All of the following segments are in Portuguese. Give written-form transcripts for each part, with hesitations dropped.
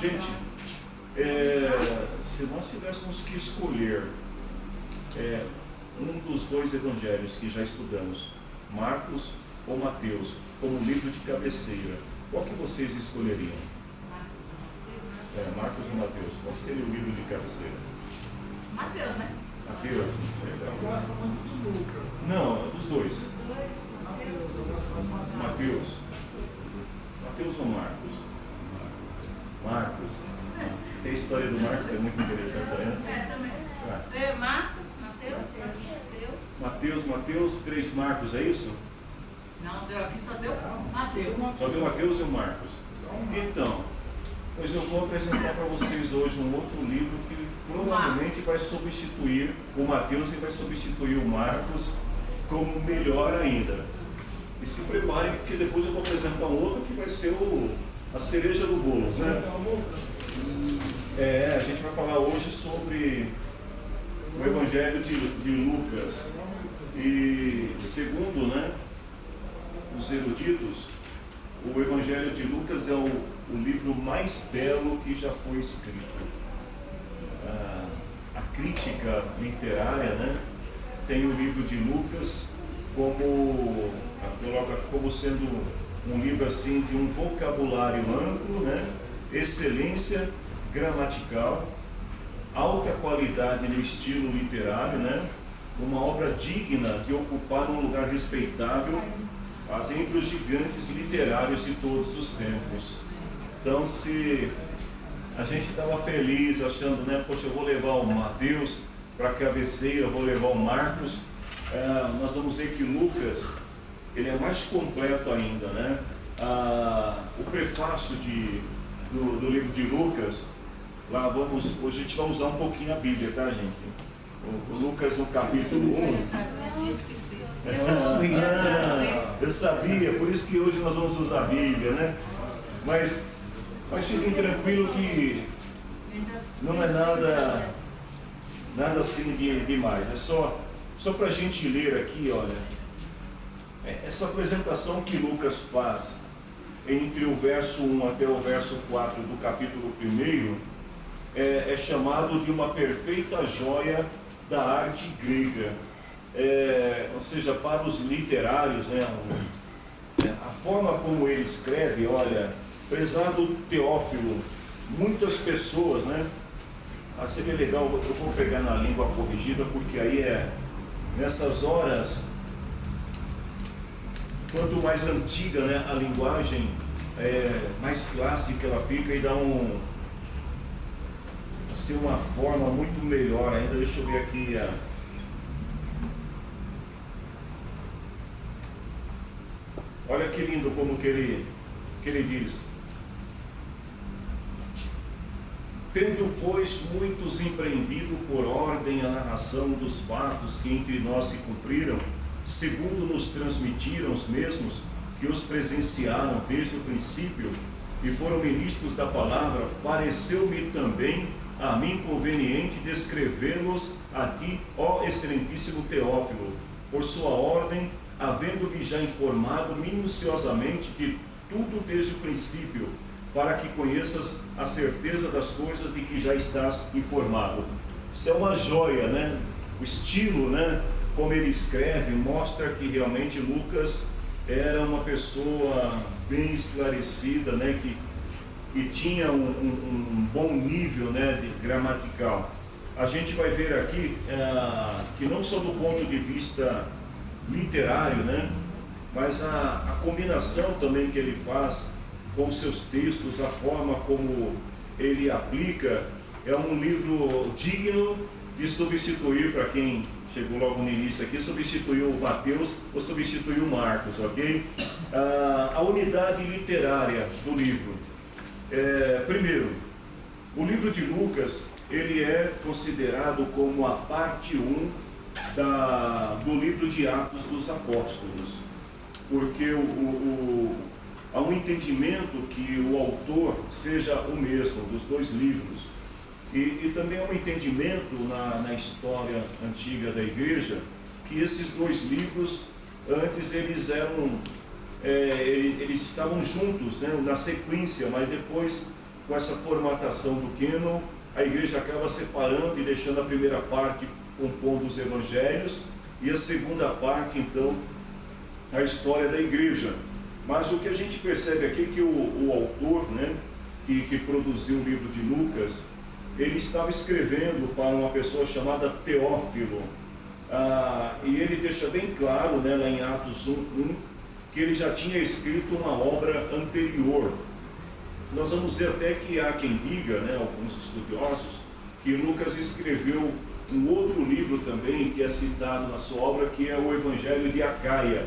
Gente, se nós tivéssemos que escolher um dos dois evangelhos que já estudamos, Marcos ou Mateus, como livro de cabeceira, qual que vocês escolheriam? Marcos ou Mateus? Qual seria o livro de cabeceira? Mateus, né? Mateus? Eu gosto muito do Lucas. Não, dos dois. Mateus. Mateus ou Marcos? Marcos. Tem a história do Marcos, é muito interessante, né? Também. Marcos, Mateus. Mateus, 3 Marcos, é isso? Não, aqui só deu Mateus. Só deu Mateus e o Marcos. Então, pois eu vou apresentar para vocês hoje um outro livro que provavelmente vai substituir o Mateus e vai substituir o Marcos como melhor ainda. E se preparem, porque depois eu vou apresentar um outro que vai ser a cereja do bolo, né? A gente vai falar hoje sobre o Evangelho de Lucas. E segundo, né, os eruditos, o Evangelho de Lucas é o livro mais belo que já foi escrito. A crítica literária, né, tem o livro de Lucas como sendo um livro assim de um vocabulário amplo, né, excelência gramatical, alta qualidade no estilo literário, né, uma obra digna de ocupar um lugar respeitável entre os gigantes literários de todos os tempos. Então, se a gente estava feliz achando, né, poxa, eu vou levar o Mateus para a cabeceira, eu vou levar o Marcos, nós vamos ver que Lucas, ele é mais completo ainda, né? O prefácio do livro de Lucas, lá hoje a gente vai usar um pouquinho a Bíblia, tá, gente? O Lucas no capítulo 1. Eu sabia, por isso que hoje nós vamos usar a Bíblia, né? Mas fiquem tranquilo que não é nada assim demais. É só para a gente ler aqui, olha, essa apresentação que Lucas faz entre o verso 1 até o verso 4 do capítulo 1 é chamado de uma perfeita joia da arte grega. Ou seja, para os literários, né, a forma como ele escreve, olha, prezado Teófilo, muitas pessoas, né, seria legal, eu vou pegar na língua corrigida, porque aí nessas horas, quanto mais antiga, né, a linguagem, mais clássica ela fica e dá uma forma muito melhor ainda. Deixa eu ver aqui olha que lindo como que ele diz: tendo, pois, muitos empreendido por ordem a narração dos fatos que entre nós se cumpriram, segundo nos transmitiram os mesmos que os presenciaram desde o princípio e foram ministros da palavra, pareceu-me também a mim conveniente descrever-nos a ti, ó excelentíssimo Teófilo, por sua ordem, havendo-lhe já informado minuciosamente de tudo desde o princípio, para que conheças a certeza das coisas de que já estás informado. Isso é uma joia, né? O estilo, né, como ele escreve, mostra que realmente Lucas era uma pessoa bem esclarecida, né, que tinha um bom nível, né, de gramatical. A gente vai ver aqui que não só do ponto de vista literário, né, mas a combinação também que ele faz com seus textos, a forma como ele aplica, é um livro digno de substituir, para quem chegou logo no início aqui, substituiu o Mateus ou substituiu o Marcos, ok? A unidade literária do livro. Primeiro, o livro de Lucas, ele é considerado como a parte 1 do livro de Atos dos Apóstolos, porque há um entendimento que o autor seja o mesmo dos dois livros, e também há um entendimento na história antiga da igreja que esses dois livros antes eles eram eles estavam juntos, né, na sequência, mas depois com essa formatação do cânon, a igreja acaba separando e deixando a primeira parte compondo os evangelhos e a segunda parte, então, a história da igreja. Mas o que a gente percebe aqui é que o autor, né, que produziu o livro de Lucas, ele estava escrevendo para uma pessoa chamada Teófilo. E ele deixa bem claro, né, lá em Atos 1:1, que ele já tinha escrito uma obra anterior. Nós vamos ver até que há quem diga, né, alguns estudiosos, que Lucas escreveu um outro livro também que é citado na sua obra, que é o Evangelho de Acaia.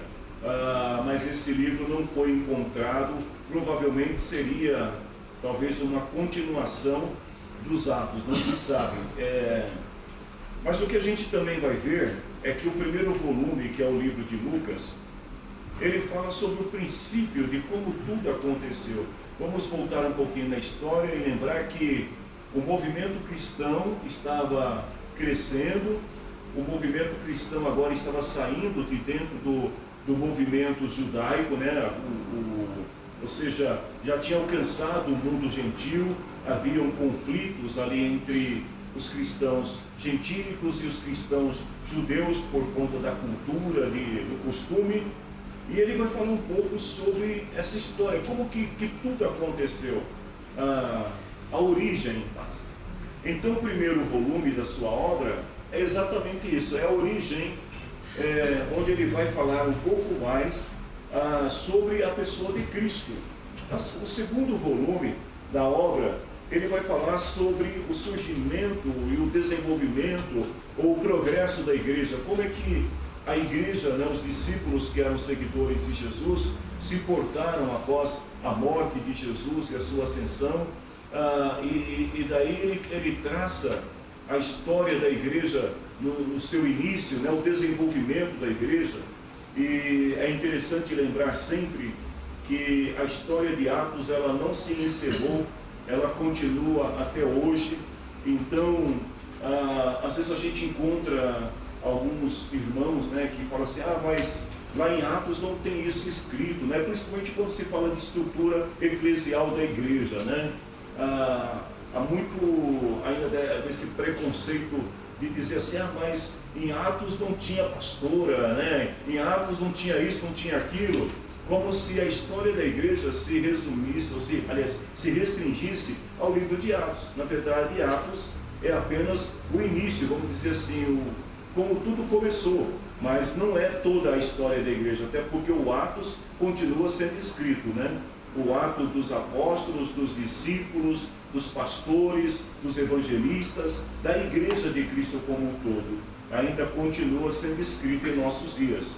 Mas esse livro não foi encontrado, provavelmente seria talvez uma continuação dos Atos, não se sabe. Mas o que a gente também vai ver é que o primeiro volume, que é o livro de Lucas, ele fala sobre o princípio de como tudo aconteceu. Vamos voltar um pouquinho na história e lembrar que o movimento cristão estava crescendo, o movimento cristão agora estava saindo de dentro do movimento judaico, né? Ou seja, já tinha alcançado o mundo gentil, haviam conflitos ali entre os cristãos gentílicos e os cristãos judeus por conta da cultura, do costume. E ele vai falar um pouco sobre essa história, como que tudo aconteceu, a origem. Então o primeiro volume da sua obra é exatamente isso, é a origem, onde ele vai falar um pouco mais sobre a pessoa de Cristo. O segundo volume da obra, ele vai falar sobre o surgimento e o desenvolvimento ou o progresso da igreja, como é que a igreja, né, os discípulos que eram seguidores de Jesus, se portaram após a morte de Jesus e a sua ascensão, e daí ele traça a história da igreja no seu início, né, o desenvolvimento da igreja. E é interessante lembrar sempre que a história de Atos, ela não se encerrou, ela continua até hoje. Então, às vezes a gente encontra alguns irmãos, né, que falam assim, mas lá em Atos não tem isso escrito, né? Principalmente quando se fala de estrutura eclesial da igreja, né? Há muito ainda desse preconceito de dizer assim, mas em Atos não tinha pastora, né? Em Atos não tinha isso, não tinha aquilo, como se a história da igreja se resumisse, ou se restringisse ao livro de Atos. Na verdade, Atos é apenas o início, vamos dizer assim, como tudo começou, mas não é toda a história da igreja, até porque o Atos continua sendo escrito, né? O ato dos apóstolos, dos discípulos, dos pastores, dos evangelistas, da igreja de Cristo como um todo, ainda continua sendo escrito em nossos dias.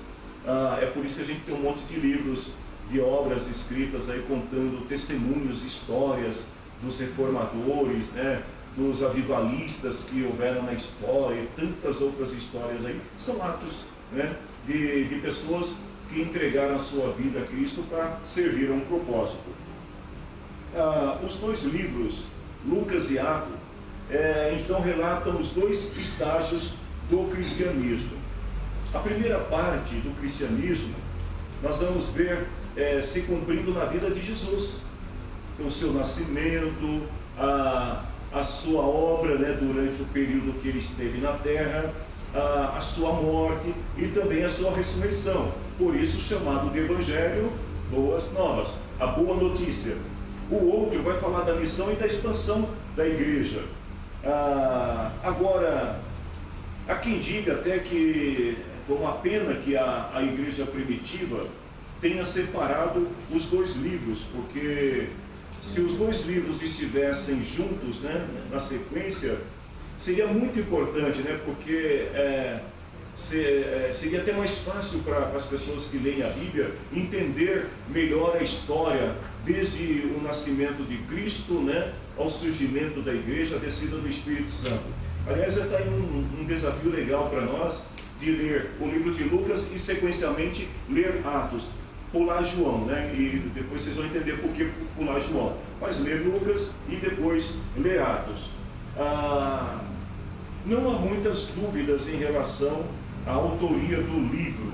É por isso que a gente tem um monte de livros, de obras escritas aí contando testemunhos, histórias dos reformadores, né? Dos avivalistas que houveram na história, e tantas outras histórias aí, são atos, né, de pessoas que entregaram a sua vida a Cristo para servir a um propósito. Os dois livros, Lucas e Atos, então relatam os dois estágios do cristianismo. A primeira parte do cristianismo, nós vamos ver se cumprindo na vida de Jesus, o seu nascimento, a sua obra, né, durante o período que ele esteve na terra, a sua morte e também a sua ressurreição. Por isso chamado de Evangelho, Boas Novas, a boa notícia. O outro vai falar da missão e da expansão da igreja. Agora, há quem diga até que foi uma pena que a igreja primitiva tenha separado os dois livros, porque se os dois livros estivessem juntos, né, na sequência, seria muito importante, né, porque seria até mais fácil para as pessoas que leem a Bíblia entender melhor a história, desde o nascimento de Cristo, né, ao surgimento da igreja, a descida do Espírito Santo. Aliás, está aí um desafio legal para nós, de ler o livro de Lucas e sequencialmente ler Atos. Pular João, né? E depois vocês vão entender por que pular João. Mas ler Lucas e depois ler Atos. Não há muitas dúvidas em relação à autoria do livro.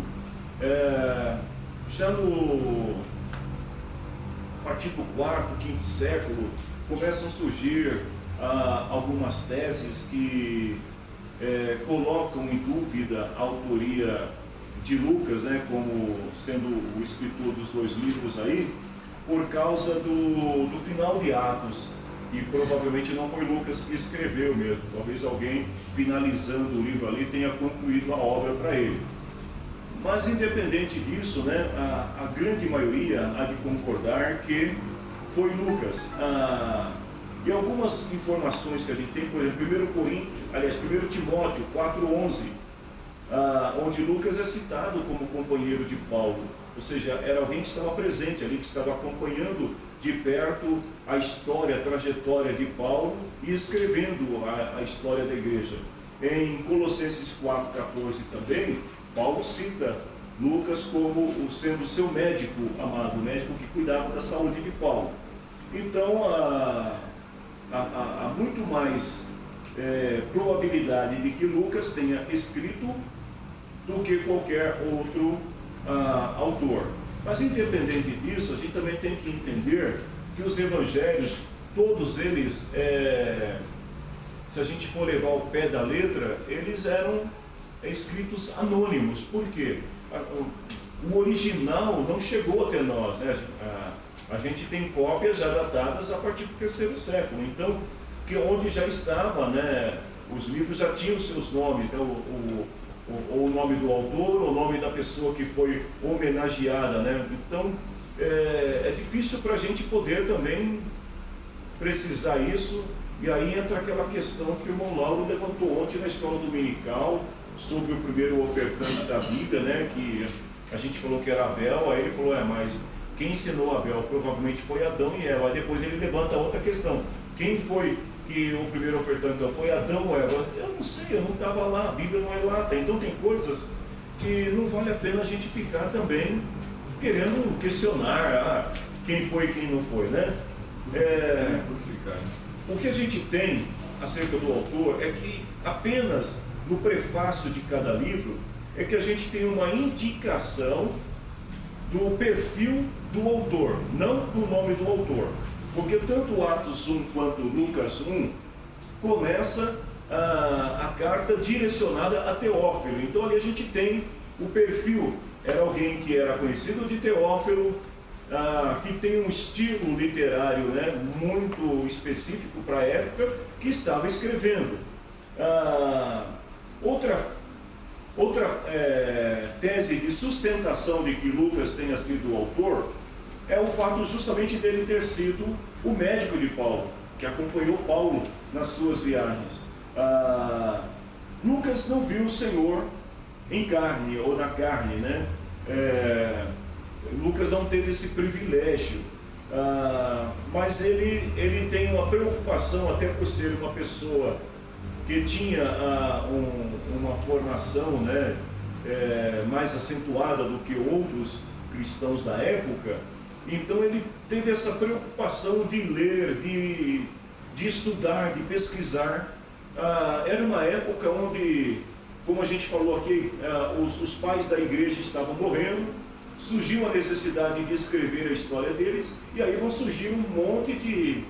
Já no a partir do 4º, 5º século, começam a surgir algumas teses que colocam em dúvida a autoria de Lucas, né, como sendo o escritor dos 2 livros aí, por causa do final de Atos, que provavelmente não foi Lucas que escreveu mesmo, talvez alguém finalizando o livro ali tenha concluído a obra para ele. Mas independente disso, né, a grande maioria há de concordar que foi Lucas. E algumas informações que a gente tem, por exemplo, 1 Timóteo 4,11, onde Lucas é citado como companheiro de Paulo, ou seja, era alguém que estava presente ali, que estava acompanhando de perto a história, a trajetória de Paulo e escrevendo a história da igreja. Em Colossenses 4,14 também, Paulo cita Lucas como sendo seu médico amado, o médico que cuidava da saúde de Paulo. Então, há muito mais probabilidade de que Lucas tenha escrito do que qualquer outro autor. Mas independente disso, a gente também tem que entender que os evangelhos, todos eles, se a gente for levar ao pé da letra, eles eram escritos anônimos. Por quê? O original não chegou até nós, né? A gente tem cópias já datadas a partir do 3º século, então, onde já estava, né, os livros já tinham seus nomes, né, o nome do autor, o nome da pessoa que foi homenageada, né? Então, é difícil para a gente poder também precisar isso, e aí entra aquela questão que o irmão Lauro levantou ontem na escola dominical, sobre o primeiro ofertante da Bíblia, né, que a gente falou que era Abel, aí ele falou, mas quem ensinou Abel provavelmente foi Adão e Eva. Aí depois ele levanta outra questão, quem foi que o primeiro ofertante foi Adão ou Eva? Eu não sei, eu não estava lá, a Bíblia não é lá. Então tem coisas que não vale a pena a gente ficar também querendo questionar quem foi e quem não foi, né? O que a gente tem acerca do autor é que apenas no prefácio de cada livro é que a gente tem uma indicação do perfil do autor, não do nome do autor. Porque tanto Atos 1 quanto Lucas 1 começa a carta direcionada a Teófilo. Então ali a gente tem o perfil, era alguém que era conhecido de Teófilo, que tem um estilo literário, né, muito específico para a época, que estava escrevendo. Outra tese de sustentação de que Lucas tenha sido o autor é o fato justamente dele ter sido o médico de Paulo, que acompanhou Paulo nas suas viagens. Lucas não viu o Senhor em carne ou na carne, né? Lucas não teve esse privilégio, mas ele tem uma preocupação, até por ser uma pessoa que tinha uma formação, né, mais acentuada do que outros cristãos da época. Então ele teve essa preocupação de ler, de estudar, de pesquisar. Era uma época onde, como a gente falou aqui, os pais da igreja estavam morrendo, surgiu a necessidade de escrever a história deles, e aí vão surgir um monte de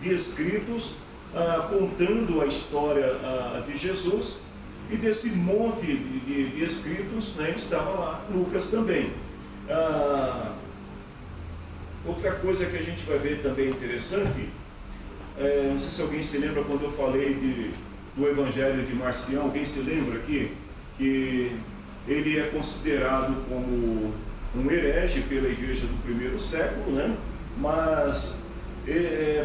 escritos contando a história de Jesus, e desse monte de escritos, né, estava lá Lucas também. Outra coisa que a gente vai ver também interessante, não sei se alguém se lembra quando eu falei do Evangelho de Marcião, alguém se lembra aqui? Que ele é considerado como um herege pela igreja do 1º século, né? Mas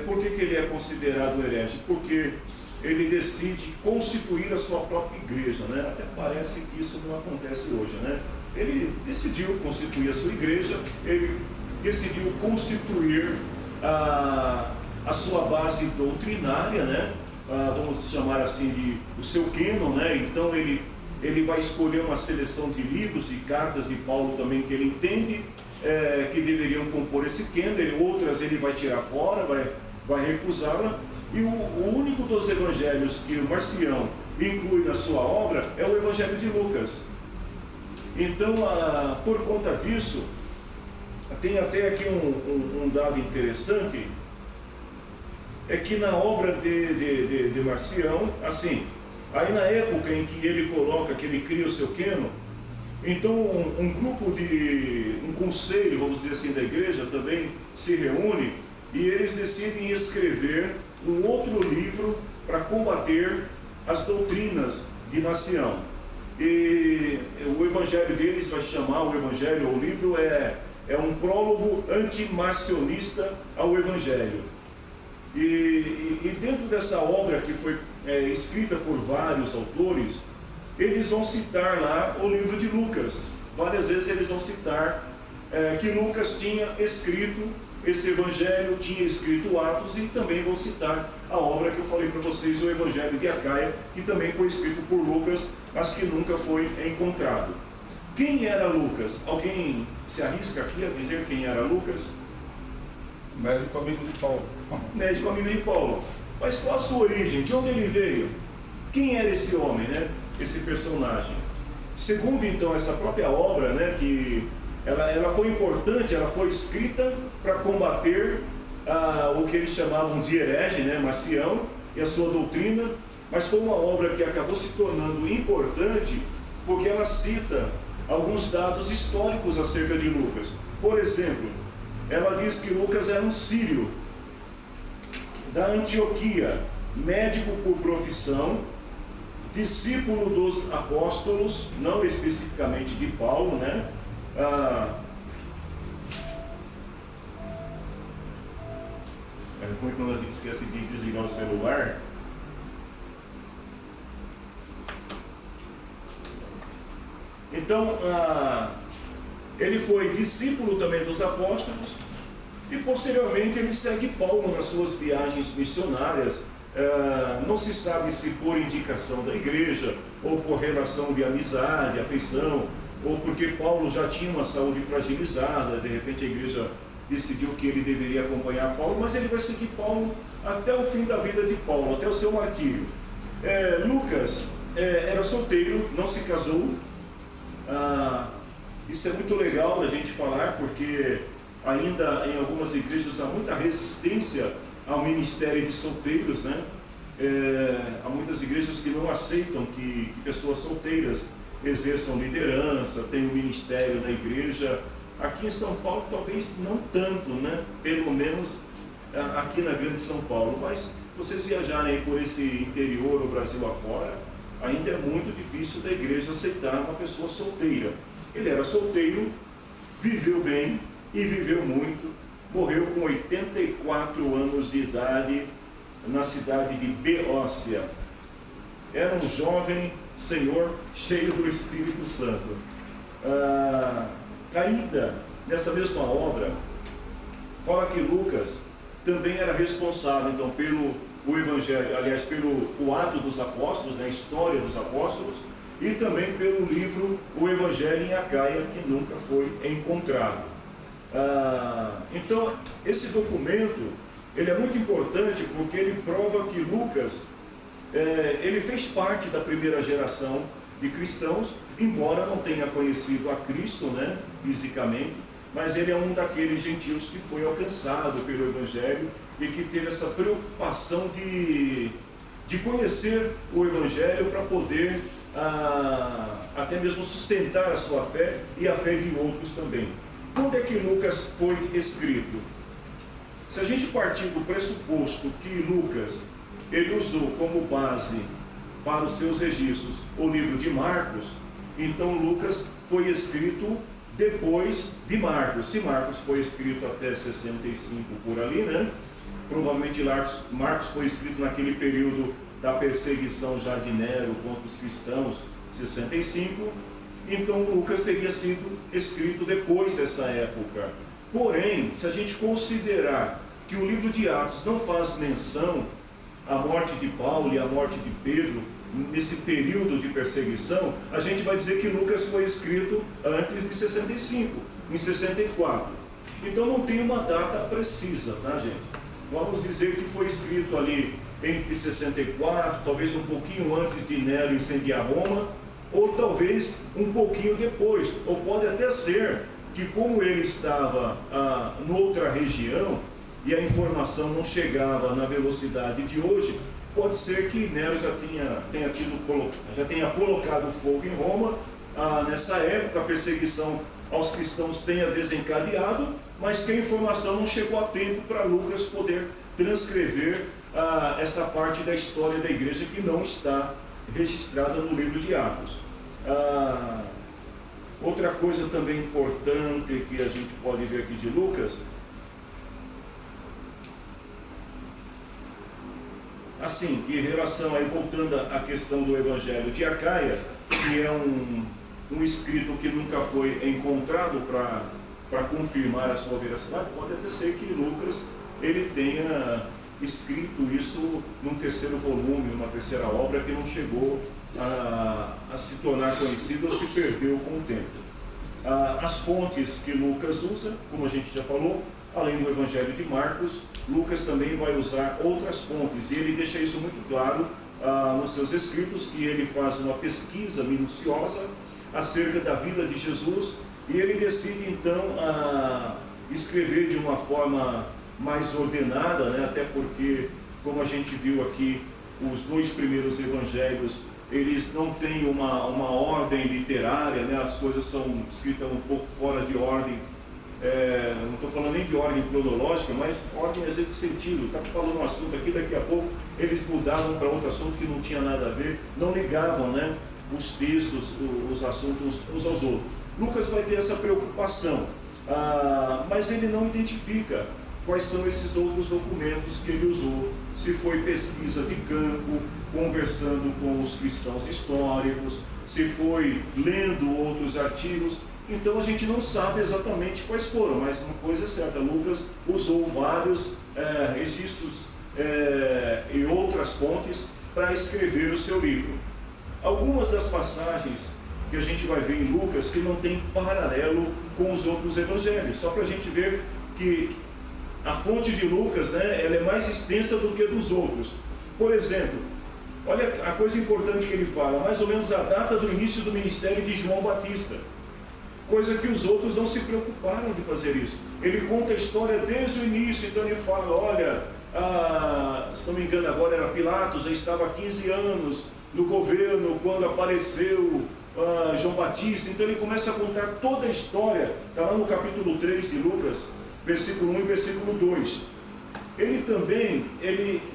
por que ele é considerado herege? Porque ele decide constituir a sua própria igreja, né? Até parece que isso não acontece hoje, né? Ele decidiu constituir a sua igreja, ele decidiu constituir a sua base doutrinária, né? Vamos chamar assim de o seu cânon, né? Então ele vai escolher uma seleção de livros e cartas de Paulo também que ele entende que deveriam compor esse cânon, outras ele vai tirar fora, vai recusá-la, e o único dos evangelhos que o Marcião inclui na sua obra é o Evangelho de Lucas. Então, por conta disso, tem até aqui um dado interessante, é que na obra de Marcião, assim, aí na época em que ele coloca, que ele cria o seu queno, então um conselho, vamos dizer assim, da igreja também se reúne e eles decidem escrever um outro livro para combater as doutrinas de Marcião. E o evangelho deles vai chamar, o livro é um prólogo antimarcionista ao evangelho. E dentro dessa obra que foi escrita por vários autores, eles vão citar lá o livro de Lucas. Várias vezes eles vão citar que Lucas tinha escrito esse evangelho, tinha escrito Atos, e também vão citar a obra que eu falei para vocês, o Evangelho de Acaia, que também foi escrito por Lucas, mas que nunca foi encontrado. Quem era Lucas? Alguém se arrisca aqui a dizer quem era Lucas? Médico amigo de Paulo. Médico amigo de Paulo. Mas qual a sua origem? De onde ele veio? Quem era esse homem, né? Esse personagem? Segundo, então, essa própria obra, né, que ela foi importante, ela foi escrita para combater o que eles chamavam de herege, né, Marcião, e a sua doutrina, mas foi uma obra que acabou se tornando importante porque ela cita alguns dados históricos acerca de Lucas. Por exemplo, ela diz que Lucas era um sírio da Antioquia, médico por profissão, discípulo dos apóstolos, não especificamente de Paulo, né? Como é que a gente esquece de desligar o celular? Então, ele foi discípulo também dos apóstolos e posteriormente ele segue Paulo nas suas viagens missionárias. Não se sabe se por indicação da igreja ou por relação de amizade, afeição, ou porque Paulo já tinha uma saúde fragilizada, de repente a igreja decidiu que ele deveria acompanhar Paulo, mas ele vai seguir Paulo até o fim da vida de Paulo, até o seu martírio. Lucas era solteiro, não se casou. Isso é muito legal da gente falar, porque ainda em algumas igrejas há muita resistência ao ministério de solteiros, né? Há muitas igrejas que não aceitam que pessoas solteiras exerçam liderança, tenham o ministério da igreja. Aqui em São Paulo talvez não tanto, né? Pelo menos aqui na grande São Paulo, mas vocês viajarem por esse interior, o Brasil afora, ainda é muito difícil da igreja aceitar uma pessoa solteira. Ele era solteiro, viveu bem e viveu muito, morreu com 84 anos de idade na cidade de Beócia. Era um jovem senhor cheio do Espírito Santo. Ainda nessa mesma obra, fala que Lucas também era responsável então pelo Evangelho, aliás, pelo Ato dos Apóstolos, né, a história dos apóstolos, e também pelo livro O Evangelho em Acaia, que nunca foi encontrado. Então, esse documento ele é muito importante porque ele prova que Lucas ele fez parte da primeira geração de cristãos, embora não tenha conhecido a Cristo, né, fisicamente, mas ele é um daqueles gentios que foi alcançado pelo Evangelho e que teve essa preocupação de conhecer o Evangelho para poder até mesmo sustentar a sua fé e a fé de outros também. Quando é que Lucas foi escrito? Se a gente partir do pressuposto que Lucas ele usou como base para os seus registros o livro de Marcos, então Lucas foi escrito depois de Marcos. Se Marcos foi escrito até 65 por ali, né? Provavelmente Marcos foi escrito naquele período da perseguição já de Nero contra os cristãos, 65. Então Lucas teria sido escrito depois dessa época. Porém, se a gente considerar que o livro de Atos não faz menção à morte de Paulo e à morte de Pedro, nesse período de perseguição, a gente vai dizer que Lucas foi escrito antes de 65, em 64. Então não tem uma data precisa, tá, gente? Vamos dizer que foi escrito ali entre 64, talvez um pouquinho antes de Nero incendiar Roma, ou talvez um pouquinho depois, ou pode até ser que como ele estava noutra região, e a informação não chegava na velocidade de hoje, pode ser que Nero já tenha colocado fogo em Roma. Nessa época a perseguição aos cristãos tenha desencadeado, mas que a informação não chegou a tempo para Lucas poder transcrever essa parte da história da igreja que não está registrada no livro de Atos. Outra coisa também importante que a gente pode ver aqui de Lucas, assim, em relação aí, voltando à questão do Evangelho de Acaia, que é um escrito que nunca foi encontrado para confirmar a sua veracidade, pode até ser que Lucas ele tenha escrito isso num terceiro volume, numa terceira obra que não chegou a se tornar conhecido ou se perdeu com o tempo. As fontes que Lucas usa, como a gente já falou, além do Evangelho de Marcos, Lucas também vai usar outras fontes, e ele deixa isso muito claro nos seus escritos, que ele faz uma pesquisa minuciosa acerca da vida de Jesus, e ele decide então escrever de uma forma mais ordenada, né? Até porque, como a gente viu aqui, os dois primeiros evangelhos, eles não têm uma ordem literária, né? As coisas são escritas um pouco fora de ordem, não estou falando nem de ordem cronológica, mas ordem às vezes de sentido. Está falando um assunto aqui, daqui a pouco eles mudavam para outro assunto que não tinha nada a ver, não ligavam, né, os textos, os assuntos uns aos outros. Lucas vai ter essa preocupação, mas ele não identifica quais são esses outros documentos que ele usou, se foi pesquisa de campo, conversando com os cristãos históricos, se foi lendo outros artigos. Então a gente não sabe exatamente quais foram, mas uma coisa é certa, Lucas usou vários registros e outras fontes para escrever o seu livro. Algumas das passagens que a gente vai ver em Lucas que não tem paralelo com os outros evangelhos, só para a gente ver que a fonte de Lucas, né, ela é mais extensa do que dos outros. Por exemplo, olha a coisa importante que ele fala, mais ou menos a data do início do ministério de João Batista, coisa que os outros não se preocuparam de fazer isso. Ele conta a história desde o início, então ele fala, olha, se não me engano agora era Pilatos, já estava há 15 anos no governo quando apareceu João Batista. Então ele começa a contar toda a história, está lá no capítulo 3 de Lucas, versículo 1 e versículo 2. Ele também,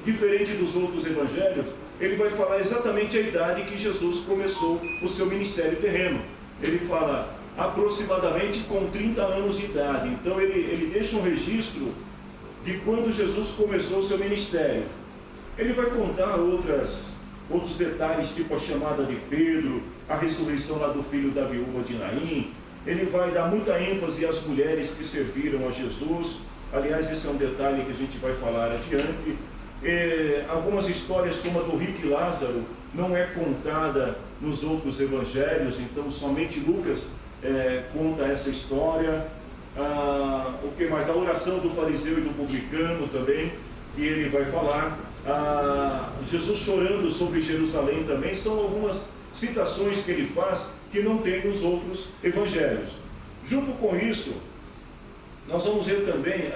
diferente dos outros evangelhos, ele vai falar exatamente a idade que Jesus começou o seu ministério terreno. Ele fala aproximadamente com 30 anos de idade. Então ele deixa um registro de quando Jesus começou o seu ministério. Ele vai contar outros detalhes, tipo a chamada de Pedro, a ressurreição lá do filho da viúva de Naim. Ele vai dar muita ênfase às mulheres que serviram a Jesus. Aliás, esse é um detalhe que a gente vai falar adiante. Algumas histórias, como a do rico e Lázaro, não é contada nos outros evangelhos, então somente Lucas conta essa história. O que mais? A oração do fariseu e do publicano também, que ele vai falar. Jesus chorando sobre Jerusalém também, são algumas citações que ele faz que não tem nos outros evangelhos. Junto com isso, nós vamos ver também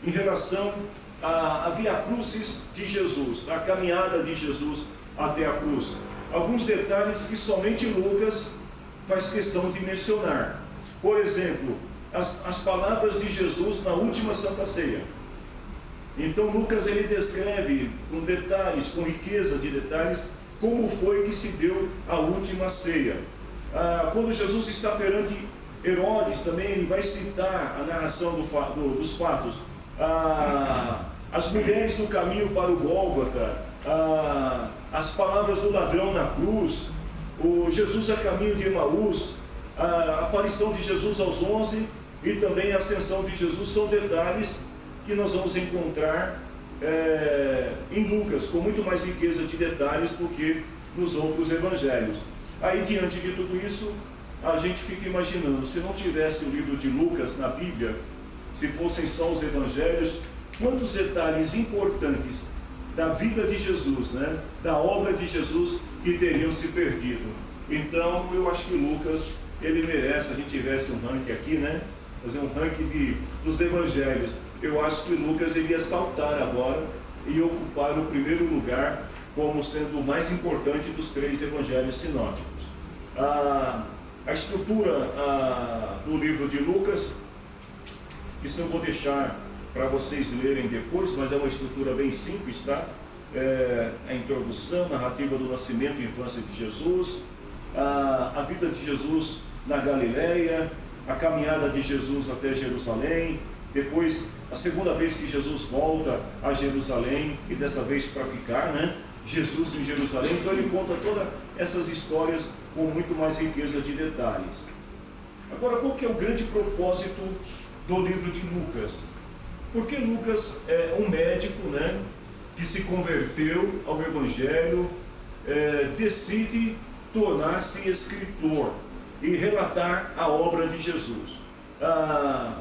em relação à Via Crucis de Jesus, a caminhada de Jesus até a cruz. Alguns detalhes que somente Lucas faz questão de mencionar. Por exemplo, as palavras de Jesus na última Santa Ceia. Então Lucas ele descreve com detalhes, com riqueza de detalhes, como foi que se deu a última ceia. Quando Jesus está perante Herodes também, ele vai citar a narração dos fatos. As mulheres no caminho para o Gólgota, as palavras do ladrão na cruz, o Jesus a caminho de Emaús, a aparição de Jesus aos 11 e também a ascensão de Jesus, são detalhes que nós vamos encontrar em Lucas, com muito mais riqueza de detalhes do que nos outros evangelhos. Aí, diante de tudo isso, a gente fica imaginando, se não tivesse o livro de Lucas na Bíblia, se fossem só os evangelhos, quantos detalhes importantes da vida de Jesus, né, da obra de Jesus, que teriam se perdido. Então, eu acho que Lucas, ele merece, a gente tivesse um ranking aqui, né, fazer um ranking dos evangelhos. eu acho que Lucas iria saltar agora e ocupar o primeiro lugar como sendo o mais importante dos 3 evangelhos sinóticos. A estrutura do livro de Lucas, isso eu vou deixar para vocês lerem depois, mas é uma estrutura bem simples, tá? A introdução, a narrativa do nascimento e infância de Jesus, a vida de Jesus na Galileia, a caminhada de Jesus até Jerusalém, depois a segunda vez que Jesus volta a Jerusalém, e dessa vez para ficar, né? Jesus em Jerusalém. Então ele conta todas essas histórias com muito mais riqueza de detalhes. Agora, qual que é o grande propósito do livro de Lucas? Porque Lucas é um médico, né, que se converteu ao Evangelho, decide tornar-se escritor e relatar a obra de Jesus.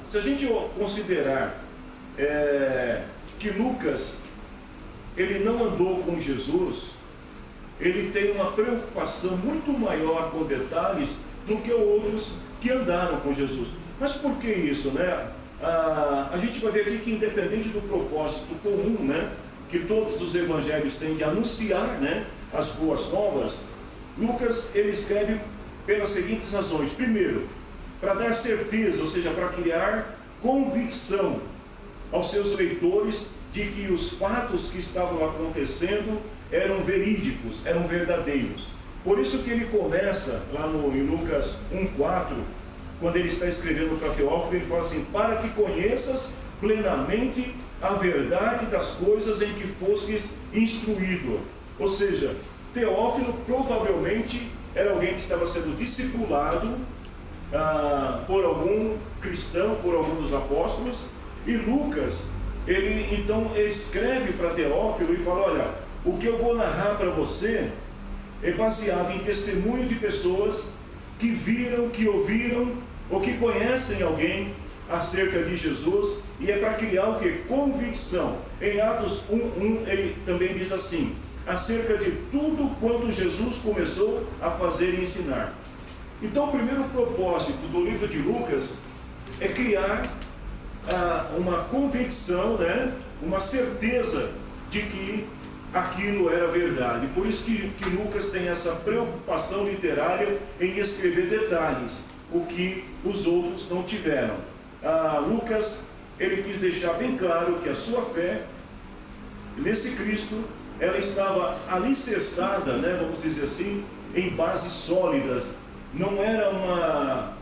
Se a gente considerar que Lucas ele não andou com Jesus, ele tem uma preocupação muito maior com detalhes do que outros que andaram com Jesus. Mas por que isso, né? A gente vai ver aqui que, independente do propósito comum, né, que todos os evangelhos têm de anunciar, né, as boas novas, Lucas ele escreve pelas seguintes razões. Primeiro, para dar certeza, ou seja, para criar convicção aos seus leitores de que os fatos que estavam acontecendo eram verídicos, eram verdadeiros. Por isso que ele começa lá em Lucas 1,4, quando ele está escrevendo para Teófilo, ele fala assim: para que conheças plenamente a verdade das coisas em que fostes instruído. Ou seja, Teófilo provavelmente era alguém que estava sendo discipulado por algum cristão, por algum dos apóstolos, e Lucas, ele então escreve para Teófilo e fala: olha, o que eu vou narrar para você é baseado em testemunho de pessoas que viram, que ouviram ou que conhecem alguém acerca de Jesus, e é para criar o que? Convicção. Em Atos 1:1 ele também diz assim: acerca de tudo quanto Jesus começou a fazer e ensinar. Então o primeiro propósito do livro de Lucas é criar uma convicção, né? Uma certeza de que aquilo era verdade. Por isso que Lucas tem essa preocupação literária em escrever detalhes, o que os outros não tiveram. Lucas ele quis deixar bem claro que a sua fé nesse Cristo, ela estava alicerçada, né, vamos dizer assim, em bases sólidas. Não era uma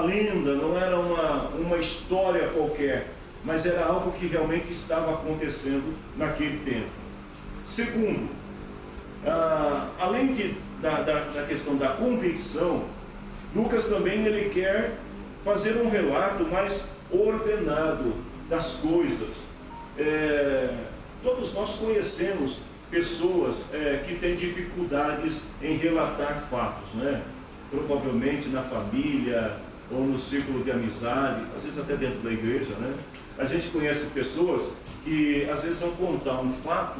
lenda, não era uma história qualquer, mas era algo que realmente estava acontecendo naquele tempo. Segundo, além da questão da convicção, Lucas também ele quer fazer um relato mais ordenado das coisas. Todos nós conhecemos pessoas que têm dificuldades em relatar fatos, né? Provavelmente na família ou no círculo de amizade, às vezes até dentro da igreja, né? A gente conhece pessoas que às vezes vão contar um fato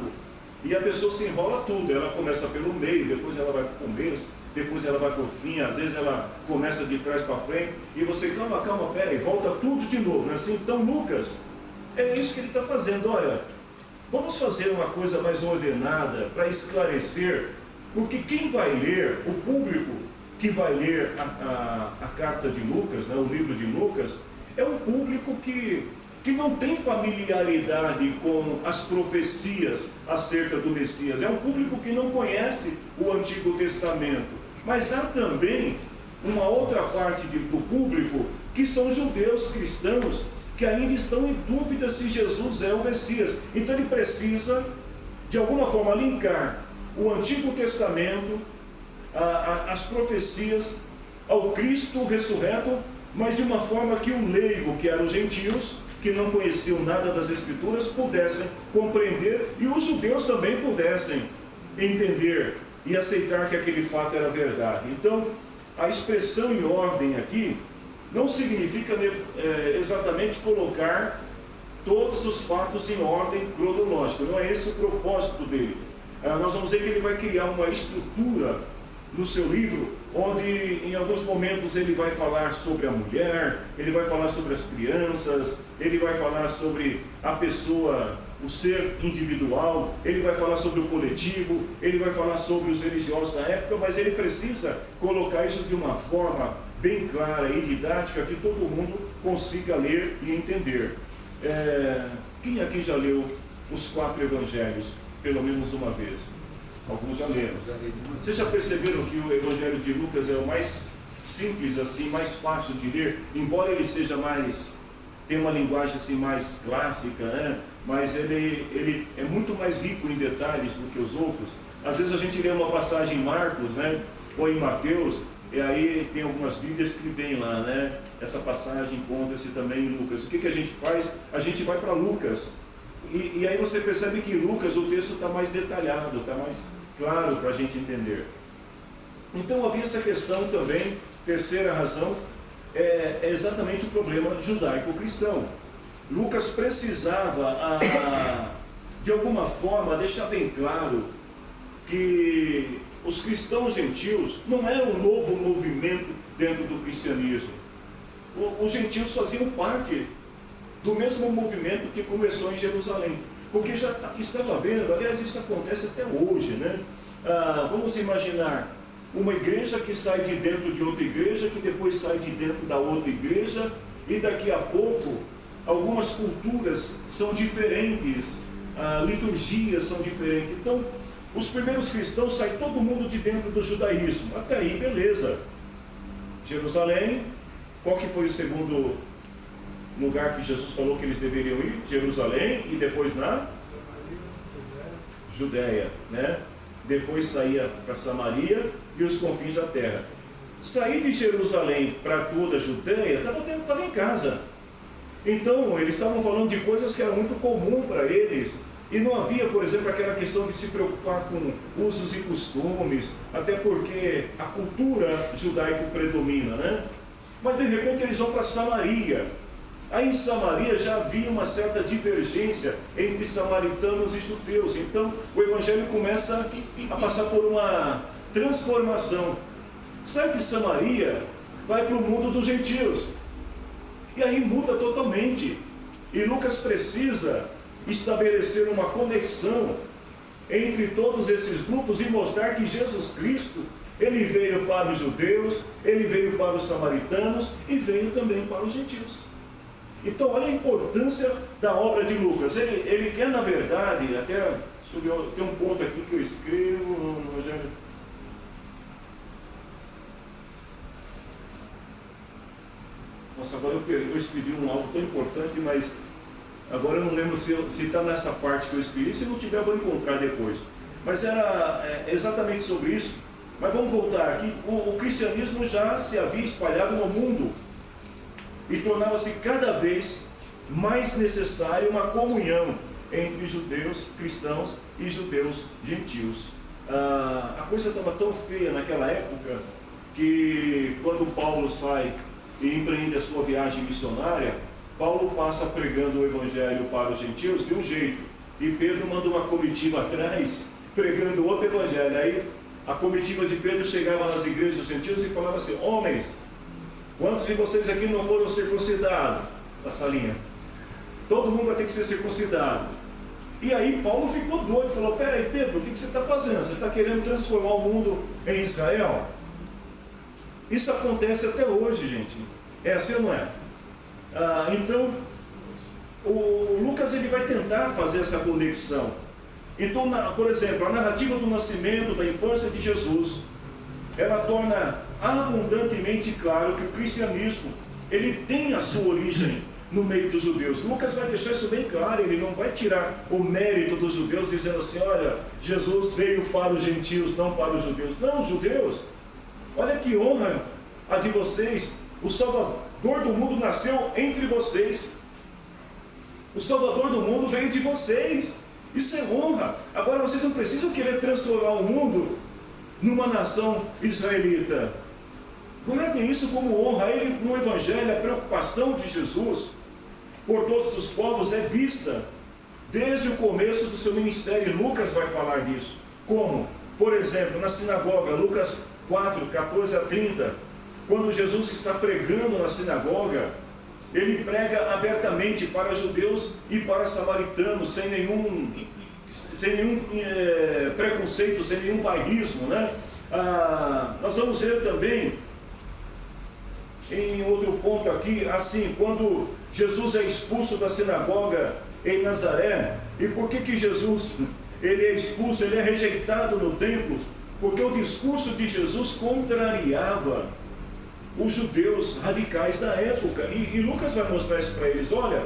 e a pessoa se enrola tudo. Ela começa pelo meio, depois ela vai para o começo, depois ela vai para o fim, às vezes ela começa de trás para frente e você, calma, pera aí, volta tudo de novo, né? Assim, então Lucas, é isso que ele está fazendo. Olha, vamos fazer uma coisa mais ordenada para esclarecer, porque quem vai ler, o público que vai ler a carta de Lucas, né, o livro de Lucas, é um público que não tem familiaridade com as profecias acerca do Messias. É um público que não conhece o Antigo Testamento. Mas há também uma outra parte do público que são judeus cristãos que ainda estão em dúvida se Jesus é o Messias. Então ele precisa, de alguma forma, linkar o Antigo Testamento, as profecias, ao Cristo ressurreto, mas de uma forma que o leigo, que eram os gentios, que não conheciam nada das Escrituras, pudessem compreender, e os judeus também pudessem entender e aceitar que aquele fato era verdade. Então, a expressão em ordem aqui não significa exatamente colocar todos os fatos em ordem cronológica. Não é esse o propósito dele. Nós vamos ver que ele vai criar uma estrutura no seu livro, onde em alguns momentos ele vai falar sobre a mulher, ele vai falar sobre as crianças, ele vai falar sobre a pessoa, o ser individual, ele vai falar sobre o coletivo, ele vai falar sobre os religiosos da época, mas ele precisa colocar isso de uma forma bem clara e didática que todo mundo consiga ler e entender. Quem aqui já leu os 4 evangelhos, pelo menos uma vez? Alguns já leram. Vocês já perceberam que o evangelho de Lucas é o mais simples, assim, mais fácil de ler, embora ele seja tem uma linguagem assim mais clássica, né? Mas ele é muito mais rico em detalhes do que os outros. Às vezes a gente lê uma passagem em Marcos, né? Ou em Mateus, e aí tem algumas Bíblias que vem lá, né? Essa passagem encontra-se também em Lucas. O que a gente faz? A gente vai para Lucas. E aí você percebe que em Lucas o texto está mais detalhado, está mais claro para a gente entender. Então havia essa questão também, terceira razão, é exatamente o problema judaico-cristão. Lucas precisava, de alguma forma, deixar bem claro que os cristãos gentios não eram um novo movimento dentro do cristianismo. Os gentios faziam parte do mesmo movimento que começou em Jerusalém. Porque já estava vendo, aliás, isso acontece até hoje, né? Vamos imaginar uma igreja que sai de dentro de outra igreja, que depois sai de dentro da outra igreja, e daqui a pouco algumas culturas são diferentes, liturgias são diferentes. Então, os primeiros cristãos saem todo mundo de dentro do judaísmo. Até aí, beleza. Jerusalém, qual que foi o segundo lugar que Jesus falou que eles deveriam ir? Jerusalém, e depois na Judéia, né? Depois saía para Samaria e os confins da terra. Sair de Jerusalém para toda a Judéia estava em casa. Então, eles estavam falando de coisas que eram muito comum para eles. E não havia, por exemplo, aquela questão de se preocupar com usos e costumes, até porque a cultura judaica predomina, né? Mas de repente eles vão para Samaria. Aí em Samaria já havia uma certa divergência entre samaritanos e judeus. Então o evangelho começa a passar por uma transformação. Sai de Samaria, vai para o mundo dos gentios. E aí muda totalmente. E Lucas precisa estabelecer uma conexão entre todos esses grupos e mostrar que Jesus Cristo, ele veio para os judeus, ele veio para os samaritanos e veio também para os gentios. Então, olha a importância da obra de Lucas. Ele quer, na verdade, até tem um ponto aqui que eu escrevo. Nossa, agora eu escrevi algo tão importante, mas agora eu não lembro se está nessa parte que eu escrevi. Se não tiver, eu vou encontrar depois. Mas era exatamente sobre isso. Mas vamos voltar aqui. O cristianismo já se havia espalhado no mundo. E tornava-se cada vez mais necessária uma comunhão entre judeus cristãos e judeus gentios. A coisa estava tão feia naquela época que quando Paulo sai e empreende a sua viagem missionária, Paulo passa pregando o evangelho para os gentios de um jeito, e Pedro manda uma comitiva atrás pregando outro evangelho. Aí a comitiva de Pedro chegava nas igrejas dos gentios e falava assim: homens, quantos de vocês aqui não foram circuncidados? Na salinha. Todo mundo vai ter que ser circuncidado. E aí Paulo ficou doido, falou: peraí Pedro, o que você está fazendo? Você está querendo transformar o mundo em Israel? Isso acontece até hoje, gente. É assim ou não é? Então, o Lucas ele vai tentar fazer essa conexão. Então, por exemplo, a narrativa do nascimento, da infância de Jesus, ela torna abundantemente claro que o cristianismo ele tem a sua origem no meio dos judeus. Lucas vai deixar isso bem claro. Ele não vai tirar o mérito dos judeus dizendo assim: olha, Jesus veio para os gentios, não para os judeus. Não, judeus, olha que honra a de vocês. O Salvador do mundo nasceu entre vocês. O Salvador do mundo veio de vocês. Isso é honra. Agora vocês não precisam querer transformar o mundo numa nação israelita. Guardem isso como honra. Ele, no Evangelho, a preocupação de Jesus por todos os povos é vista desde o começo do seu ministério. Lucas vai falar disso. Como? Por exemplo, na sinagoga, Lucas 4, 14 a 30, quando Jesus está pregando na sinagoga, ele prega abertamente para judeus e para samaritanos, sem nenhum preconceito, sem nenhum bairrismo, né? Nós vamos ver também, em outro ponto aqui, assim, quando Jesus é expulso da sinagoga em Nazaré, e por que Jesus ele é expulso, ele é rejeitado no templo? Porque o discurso de Jesus contrariava os judeus radicais da época, e Lucas vai mostrar isso para eles. Olha,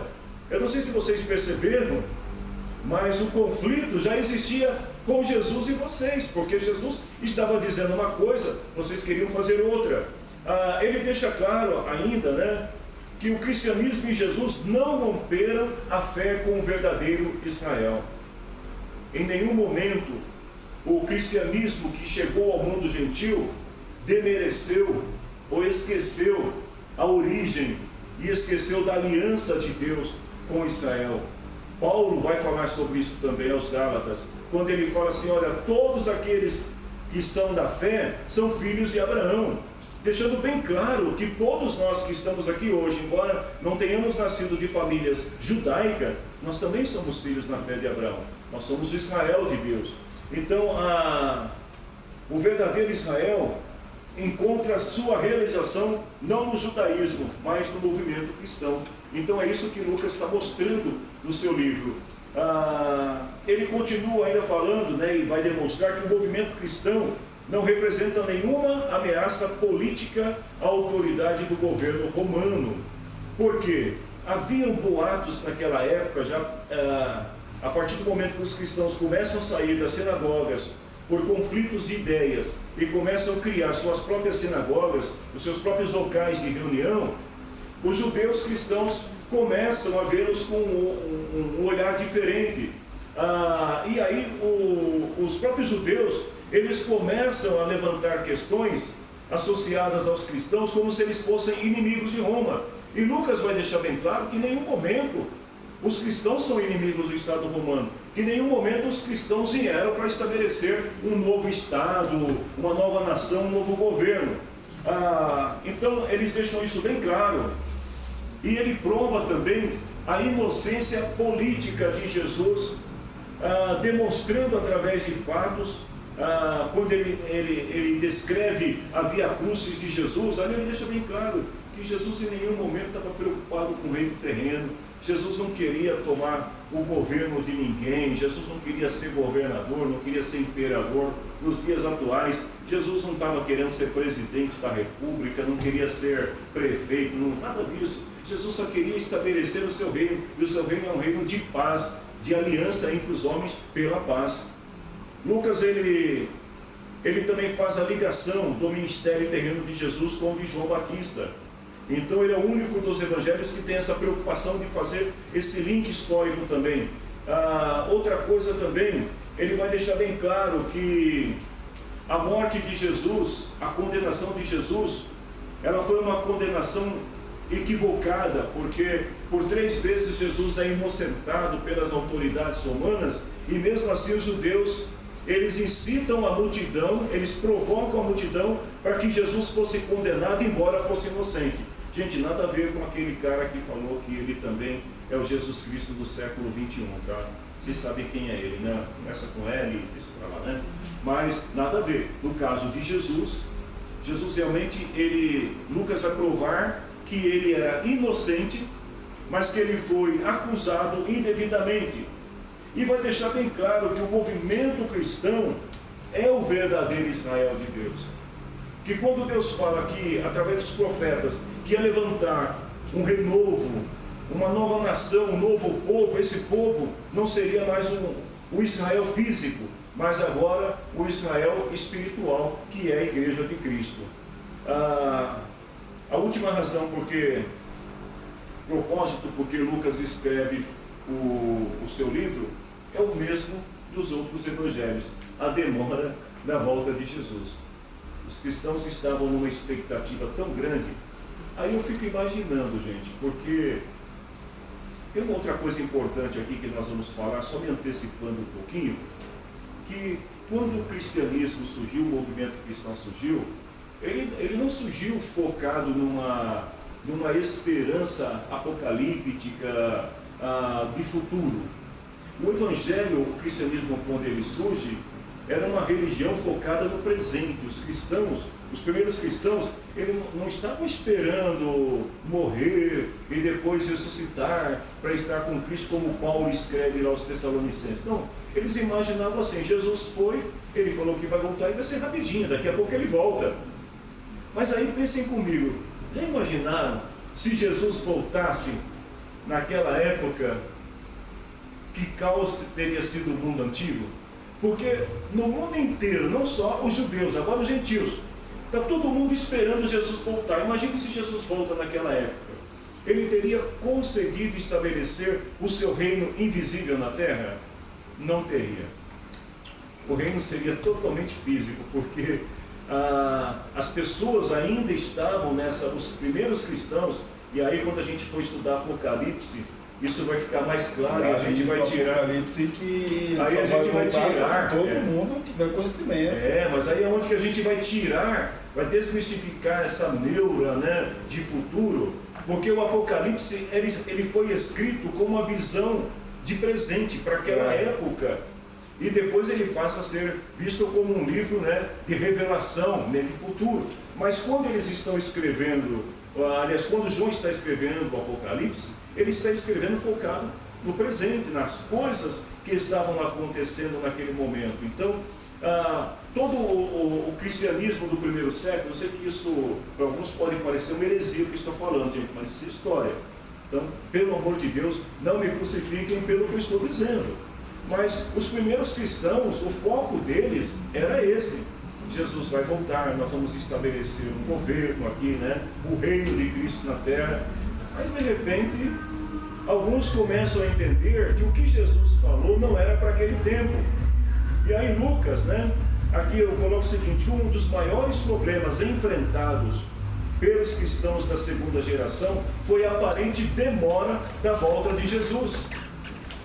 eu não sei se vocês perceberam, mas o conflito já existia com Jesus e vocês, porque Jesus estava dizendo uma coisa, vocês queriam fazer outra. Ele deixa claro ainda, né, que o cristianismo e Jesus não romperam a fé com o verdadeiro Israel. Em nenhum momento o cristianismo que chegou ao mundo gentil demereceu ou esqueceu a origem e esqueceu da aliança de Deus com Israel. Paulo vai falar sobre isso também aos Gálatas, quando ele fala assim, olha, todos aqueles que são da fé são filhos de Abraão, deixando bem claro que todos nós que estamos aqui hoje, embora não tenhamos nascido de famílias judaicas, nós também somos filhos na fé de Abraão, nós somos o Israel de Deus. Então, o verdadeiro Israel encontra sua realização não no judaísmo, mas no movimento cristão. Então é isso que Lucas está mostrando no seu livro. Ele continua ainda falando, né, e vai demonstrar que o movimento cristão não representa nenhuma ameaça política à autoridade do governo romano. Por quê? Haviam boatos naquela época, já a partir do momento que os cristãos começam a sair das sinagogas por conflitos de ideias e começam a criar suas próprias sinagogas, os seus próprios locais de reunião, os judeus cristãos começam a vê-los com um olhar diferente. E aí os próprios judeus, eles começam a levantar questões associadas aos cristãos como se eles fossem inimigos de Roma. E Lucas vai deixar bem claro que em nenhum momento os cristãos são inimigos do Estado romano, que em nenhum momento os cristãos vieram para estabelecer um novo Estado, uma nova nação, um novo governo. Então eles deixam isso bem claro. E ele prova também a inocência política de Jesus, demonstrando através de fatos, quando ele descreve a via crucis de Jesus, ali ele deixa bem claro que Jesus em nenhum momento estava preocupado com o reino terreno. Jesus não queria tomar o governo de ninguém, Jesus não queria ser governador, não queria ser imperador. Nos dias atuais, Jesus não estava querendo ser presidente da república, não queria ser prefeito, nada disso. Jesus só queria estabelecer o seu reino, e o seu reino é um reino de paz, de aliança entre os homens pela paz. Lucas, ele também faz a ligação do ministério terreno de Jesus com o de João Batista. Então ele é o único dos evangelhos que tem essa preocupação de fazer esse link histórico também. Outra coisa também, ele vai deixar bem claro que a morte de Jesus, a condenação de Jesus, ela foi uma condenação equivocada, porque por 3 vezes Jesus é inocentado pelas autoridades romanas, e mesmo assim os judeus, eles incitam a multidão, eles provocam a multidão para que Jesus fosse condenado, embora fosse inocente. Gente, nada a ver com aquele cara que falou que ele também é o Jesus Cristo do século 21, tá? Vocês sabem quem é ele, né? Começa com L, isso para lá, né? Mas nada a ver. No caso de Jesus, Jesus realmente, Lucas vai provar que ele era inocente, mas que ele foi acusado indevidamente. E vai deixar bem claro que o movimento cristão é o verdadeiro Israel de Deus. Que quando Deus fala que, através dos profetas, que ia levantar um renovo, uma nova nação, um novo povo, esse povo não seria mais o Israel físico, mas agora o Israel espiritual, que é a igreja de Cristo. A última razão porque Lucas escreve o seu livro é o mesmo dos outros evangelhos, a demora da volta de Jesus. Os cristãos estavam numa expectativa tão grande. Aí eu fico imaginando, gente, porque tem uma outra coisa importante aqui que nós vamos falar, só me antecipando um pouquinho, que quando o cristianismo surgiu, o movimento cristão surgiu, ele não surgiu focado numa esperança apocalíptica de futuro. O Evangelho, o cristianismo, quando ele surge, era uma religião focada no presente. Os cristãos, os primeiros cristãos, eles não estavam esperando morrer e depois ressuscitar para estar com Cristo, como Paulo escreve lá aos Tessalonicenses. Não, eles imaginavam assim: Jesus foi, ele falou que vai voltar e vai ser rapidinho, daqui a pouco ele volta. Mas aí pensem comigo, já imaginaram se Jesus voltasse naquela época, que caos teria sido o mundo antigo? Porque no mundo inteiro, não só os judeus, agora os gentios, está todo mundo esperando Jesus voltar. Imagine se Jesus volta naquela época. Ele teria conseguido estabelecer o seu reino invisível na terra? Não teria. O reino seria totalmente físico, porque as pessoas ainda estavam os primeiros cristãos, e aí quando a gente for estudar Apocalipse, isso vai ficar mais claro, e a gente vai tirar. Apocalipse que aí a gente vai tirar todo mundo que tiver conhecimento. Mas aí é onde que a gente vai tirar, vai desmistificar essa neura, né, de futuro, porque o Apocalipse ele foi escrito com uma visão de presente para aquela época, e depois ele passa a ser visto como um livro, né, de revelação, né, de futuro. Mas quando eles estão escrevendo, aliás, quando João está escrevendo o Apocalipse, ele está escrevendo focado no presente, nas coisas que estavam acontecendo naquele momento. Então, todo o cristianismo do primeiro século, eu sei que isso para alguns pode parecer uma heresia que estou falando, gente, mas isso é história. Então, pelo amor de Deus, não me crucifiquem pelo que eu estou dizendo. Mas os primeiros cristãos, o foco deles era esse: Jesus vai voltar, nós vamos estabelecer um governo aqui, né? O reino de Cristo na terra. Mas de repente, alguns começam a entender que o que Jesus falou não era para aquele tempo. E aí Lucas, né? Aqui eu coloco o seguinte: um dos maiores problemas enfrentados pelos cristãos da segunda geração foi a aparente demora da volta de Jesus.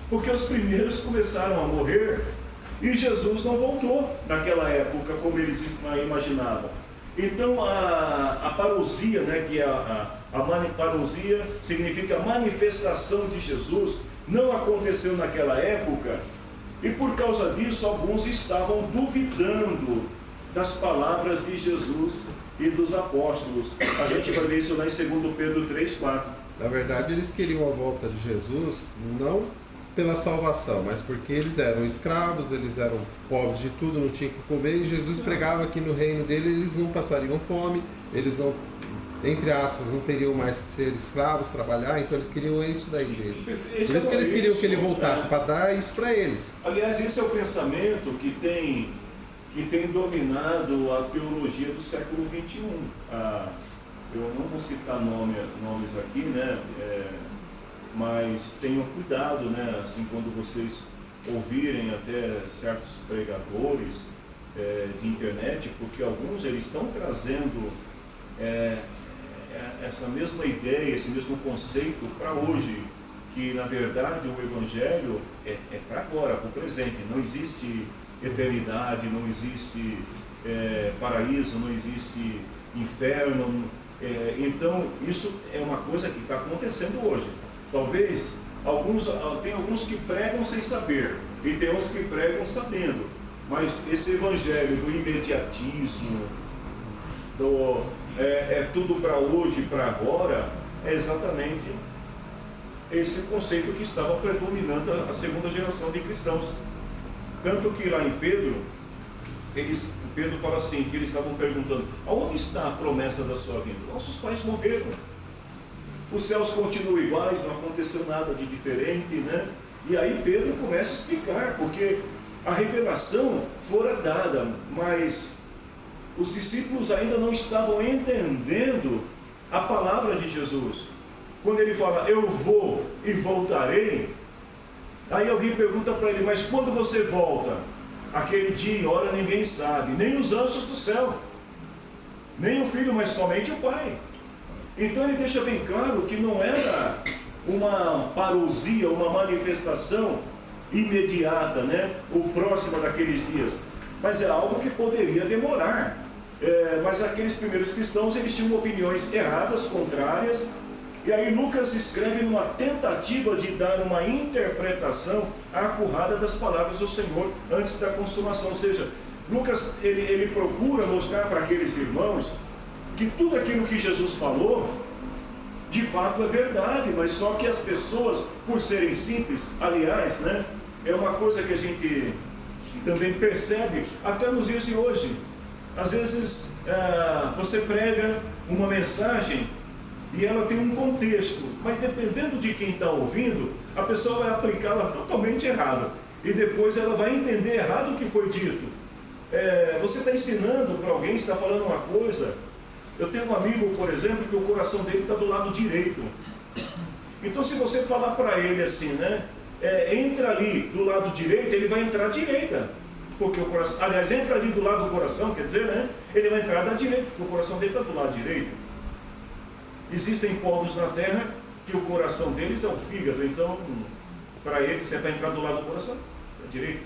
Porque os primeiros começaram a morrer e Jesus não voltou naquela época como eles imaginavam. Então a parousia, né, que parousia significa manifestação de Jesus, não aconteceu naquela época, e por causa disso alguns estavam duvidando das palavras de Jesus e dos apóstolos. A gente vai ver isso lá em 2 Pedro 3:4. Na verdade, eles queriam a volta de Jesus não pela salvação, mas porque eles eram escravos, eles eram pobres de tudo, não tinham que comer, e Jesus pregava que no reino dele eles não passariam fome, eles não, entre aspas, não teriam mais que ser escravos, trabalhar, então eles queriam isso daí dele. Por isso que eles queriam que ele voltasse, para dar isso para eles. Aliás, esse é o pensamento que tem dominado a teologia do século XXI. Eu não vou citar nomes aqui, né? Mas tenham cuidado, né? Assim, quando vocês ouvirem até certos pregadores de internet, porque alguns eles estão trazendo essa mesma ideia, esse mesmo conceito para hoje, que na verdade o Evangelho é para agora, para o presente. Não existe eternidade, não existe paraíso, não existe inferno. Então isso é uma coisa que está acontecendo hoje. Talvez tem alguns que pregam sem saber, e tem uns que pregam sabendo, mas esse evangelho do imediatismo, tudo para hoje e para agora, é exatamente esse conceito que estava predominando a segunda geração de cristãos. Tanto que lá em Pedro fala assim, que eles estavam perguntando: aonde está a promessa da sua vinda? Nossos pais morreram, os céus continuam iguais, não aconteceu nada de diferente, né? E aí Pedro começa a explicar, porque a revelação fora dada, mas os discípulos ainda não estavam entendendo a palavra de Jesus. Quando ele fala, eu vou e voltarei, aí alguém pergunta para ele, mas quando você volta? Aquele dia e hora ninguém sabe, nem os anjos do céu, nem o Filho, mas somente o Pai. Então ele deixa bem claro que não era uma parousia, uma manifestação imediata, né? Ou próxima daqueles dias, mas é algo que poderia demorar. Mas aqueles primeiros cristãos, eles tinham opiniões erradas, contrárias, e aí Lucas escreve numa tentativa de dar uma interpretação acurada das palavras do Senhor antes da consumação. Ou seja, Lucas ele procura mostrar para aqueles irmãos que tudo aquilo que Jesus falou de fato é verdade, mas só que as pessoas, por serem simples, aliás, né, é uma coisa que a gente também percebe até nos dias de hoje. Às vezes você prega uma mensagem e ela tem um contexto, mas dependendo de quem está ouvindo, a pessoa vai aplicá-la totalmente errado e depois ela vai entender errado o que foi dito. Você está ensinando para alguém, está falando uma coisa. Eu tenho um amigo, por exemplo, que o coração dele está do lado direito. Então, se você falar para ele assim, né, entra ali do lado direito, ele vai entrar à direita. Porque o coração, aliás, entra ali do lado do coração, quer dizer, né, ele vai entrar da direita, porque o coração dele está do lado direito. Existem povos na terra que o coração deles é o fígado, então, para eles, você vai entrar do lado do coração, da direita.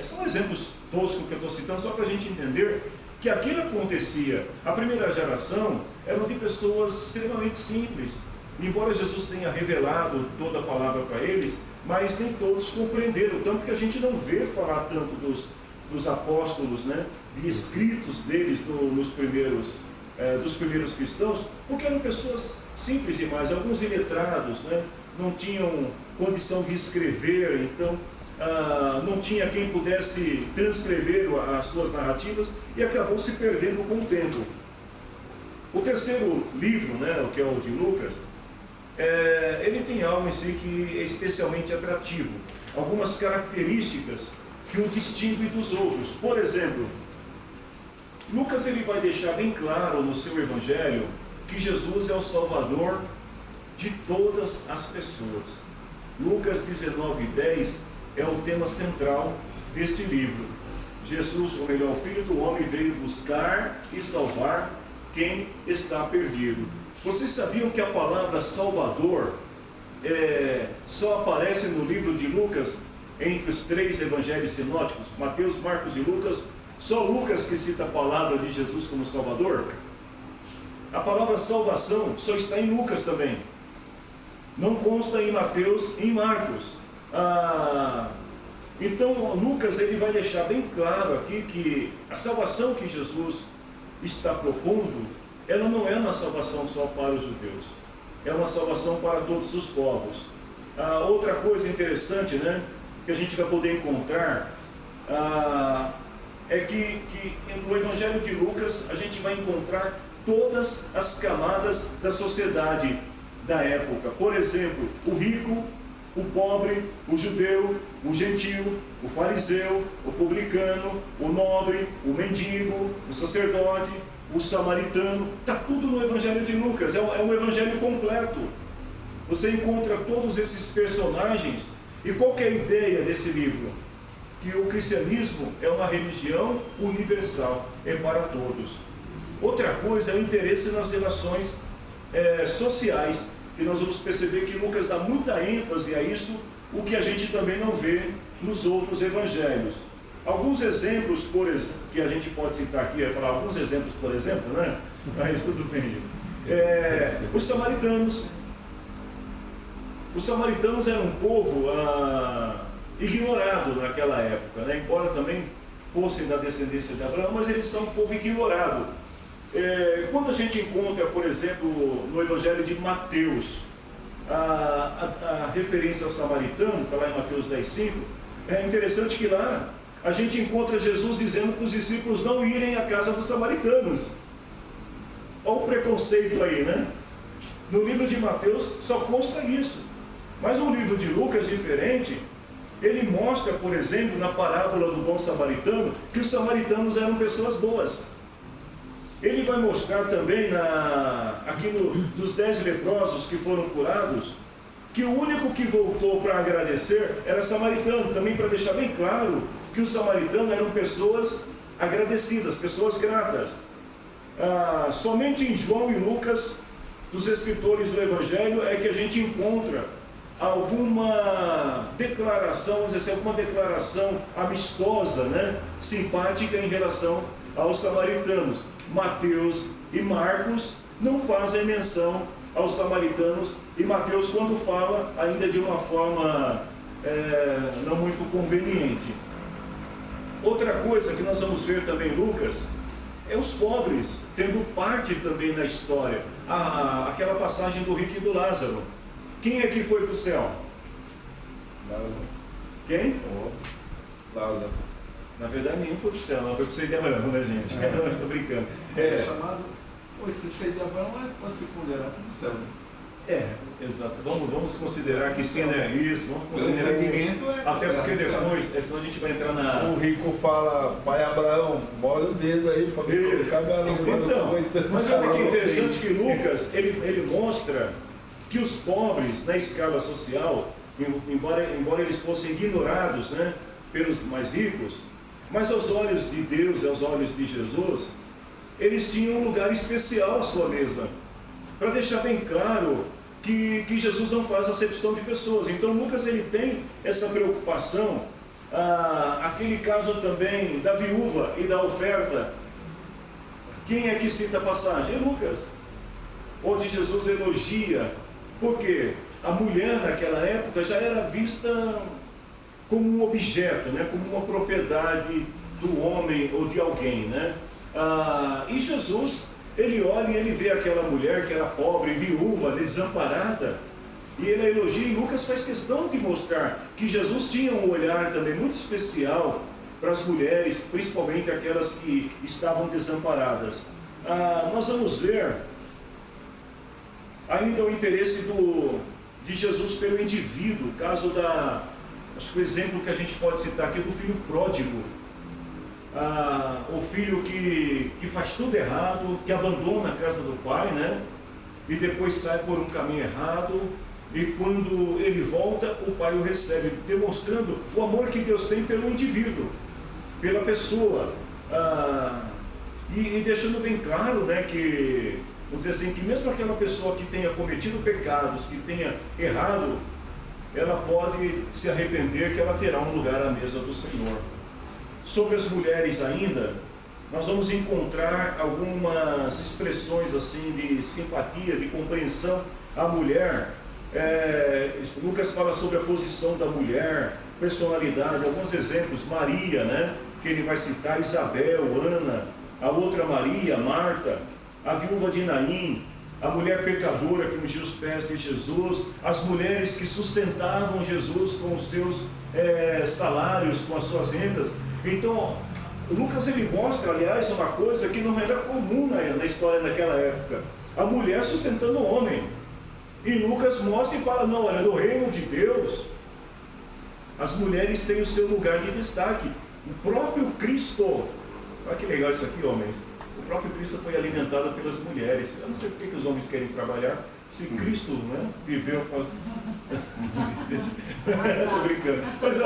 São exemplos toscos que eu estou citando, só para a gente entender que aquilo acontecia. A primeira geração eram de pessoas extremamente simples. Embora Jesus tenha revelado toda a palavra para eles, mas nem todos compreenderam, tanto que a gente não vê falar tanto dos apóstolos, né, de escritos deles dos primeiros cristãos, porque eram pessoas simples demais, alguns iletrados, né, não tinham condição de escrever, então não tinha quem pudesse transcrever as suas narrativas e acabou se perdendo com o tempo. O terceiro livro, né, que é o de Lucas, ele tem algo em si que é especialmente atrativo, algumas características que o distinguem dos outros. Por exemplo, Lucas ele vai deixar bem claro no seu evangelho que Jesus é o Salvador de todas as pessoas. Lucas 19:10 é o tema central deste livro. Jesus, ou melhor, o Filho do Homem, veio buscar e salvar quem está perdido. Vocês sabiam que a palavra Salvador só aparece no livro de Lucas entre os 3 evangelhos sinóticos, Mateus, Marcos e Lucas? Só Lucas que cita a palavra de Jesus como Salvador? A palavra salvação só está em Lucas também. Não consta em Mateus e em Marcos. Então Lucas ele vai deixar bem claro aqui que a salvação que Jesus está propondo, ela não é uma salvação só para os judeus, é uma salvação para todos os povos. Outra coisa interessante, né, que a gente vai poder encontrar é que no Evangelho de Lucas a gente vai encontrar todas as camadas da sociedade da época. Por exemplo, o rico, o pobre, o judeu, o gentil, o fariseu, o publicano, o nobre, o mendigo, o sacerdote, o samaritano. Está tudo no Evangelho de Lucas, é um evangelho completo. Você encontra todos esses personagens. E qual que é a ideia desse livro? Que o cristianismo é uma religião universal, é para todos. Outra coisa é o interesse nas relações sociais, que nós vamos perceber que Lucas dá muita ênfase a isso, o que a gente também não vê nos outros evangelhos. Alguns exemplos, que a gente pode citar aqui, falar alguns exemplos, por exemplo, né? Mas tudo bem. Os samaritanos. Os samaritanos eram um povo ignorado naquela época, né? Embora também fossem da descendência de Abraão, mas eles são um povo ignorado. Quando a gente encontra, por exemplo, no Evangelho de Mateus, a referência ao samaritano, está lá em Mateus 10:5, é interessante que lá a gente encontra Jesus dizendo para os discípulos não irem à casa dos samaritanos. Olha o preconceito aí, né? No livro de Mateus só consta isso. Mas no livro de Lucas, diferente, ele mostra, por exemplo, na parábola do bom samaritano, que os samaritanos eram pessoas boas. Ele vai mostrar também, aqui dos 10 leprosos que foram curados, que o único que voltou para agradecer era samaritano, também para deixar bem claro que os samaritanos eram pessoas agradecidas, pessoas gratas. Somente em João e Lucas, dos escritores do Evangelho, é que a gente encontra alguma declaração, vamos dizer assim, alguma declaração amistosa, né, simpática em relação aos samaritanos. Mateus e Marcos não fazem menção aos samaritanos, e Mateus, quando fala, ainda de uma forma não muito conveniente. Outra coisa que nós vamos ver também em Lucas é os pobres tendo parte também na história. Aquela passagem do rico e do Lázaro. Quem é que foi para o céu? Quem? Laura. Na verdade, nenhum foi para o céu, não foi para o seio de Abraão, né, gente? Estou brincando. É chamado. Esse seio de Abraão é para se considerar como céu, né? Exato. Vamos considerar que sim, né? Isso, vamos considerar que sim. Até porque depois, senão a gente vai entrar na. O rico fala, pai Abraão, molha o dedo aí para me colocar minha língua. Então, mas olha que interessante que Lucas, ele mostra que os pobres na escala social, embora eles fossem ignorados, né, pelos mais ricos, mas aos olhos de Deus, aos olhos de Jesus, eles tinham um lugar especial à sua mesa, para deixar bem claro que Jesus não faz acepção de pessoas. Então Lucas ele tem essa preocupação. Aquele caso também da viúva e da oferta, quem é que cita a passagem? É Lucas, onde Jesus elogia, porque a mulher naquela época já era vista como um objeto, né? Como uma propriedade do homem ou de alguém, né? E Jesus, ele olha e ele vê aquela mulher que era pobre, viúva, desamparada, e ele a elogia, e Lucas faz questão de mostrar que Jesus tinha um olhar também muito especial para as mulheres, principalmente aquelas que estavam desamparadas. Nós vamos ver ainda o interesse de Jesus pelo indivíduo, caso acho que o exemplo que a gente pode citar aqui é do filho pródigo. O filho que faz tudo errado, que abandona a casa do pai, né? E depois sai por um caminho errado, e quando ele volta, o pai o recebe, demonstrando o amor que Deus tem pelo indivíduo, pela pessoa, e deixando bem claro, né, que, vamos dizer assim, que mesmo aquela pessoa que tenha cometido pecados, que tenha errado, ela pode se arrepender, que ela terá um lugar à mesa do Senhor. Sobre as mulheres ainda, nós vamos encontrar algumas expressões assim de simpatia, de compreensão à mulher. Lucas fala sobre a posição da mulher, personalidade, alguns exemplos. Maria, né, que ele vai citar, Isabel, Ana, a outra Maria, Marta, a viúva de Naim, a mulher pecadora que ungiu os pés de Jesus, as mulheres que sustentavam Jesus com os seus salários, com as suas rendas. Então, Lucas ele mostra, aliás, uma coisa que não era comum na história daquela época: a mulher sustentando o homem. E Lucas mostra e fala: não, olha, no reino de Deus, as mulheres têm o seu lugar de destaque. O próprio Cristo, olha que legal isso aqui, homens. O próprio Cristo foi alimentado pelas mulheres. Eu não sei por que os homens querem trabalhar, se Cristo, né, viveu. Estou brincando. Mas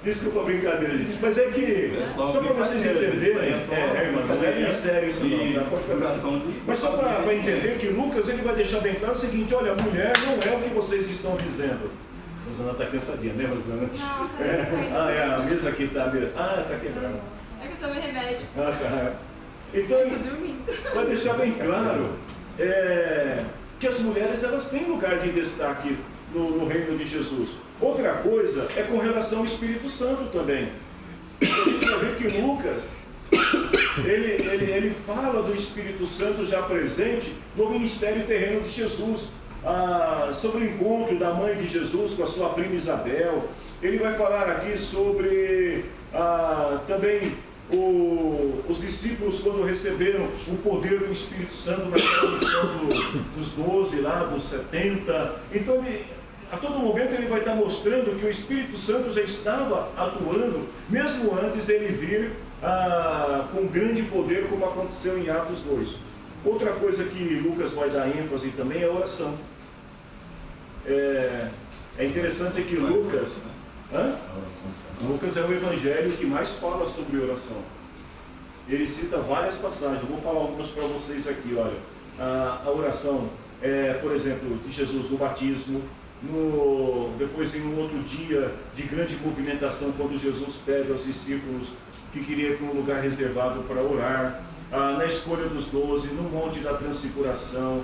desculpa a brincadeira, gente. Mas é que, só para vocês entenderem, irmão, não é sério isso não. Mas só para entender que Lucas ele vai deixar bem claro o seguinte: olha, a mulher não é o que vocês estão dizendo. A Rosana está cansadinha, né, Rosana? Não, a mesa aqui está. Está quebrada. É que eu tomei remédio. Então, eu tô dormindo. Vai deixar bem claro que as mulheres elas têm lugar de destaque no reino de Jesus. Outra coisa é com relação ao Espírito Santo também. A gente vai ver que Lucas ele fala do Espírito Santo já presente no ministério terreno de Jesus, sobre o encontro da mãe de Jesus com a sua prima Isabel. Ele vai falar aqui sobre também os discípulos quando receberam o poder do Espírito Santo naquela missão dos 12 lá, dos 70. Então a todo momento ele vai estar mostrando que o Espírito Santo já estava atuando mesmo antes dele vir com grande poder, como aconteceu em Atos 2. Outra coisa que Lucas vai dar ênfase também é a oração. É interessante que Lucas é o evangelho que mais fala sobre oração. Ele cita várias passagens. Eu vou falar algumas para vocês aqui. Olha, a oração, por exemplo, de Jesus no batismo, depois em um outro dia de grande movimentação, quando Jesus pede aos discípulos que queria ter um lugar reservado para orar. na escolha dos 12, no Monte da Transfiguração,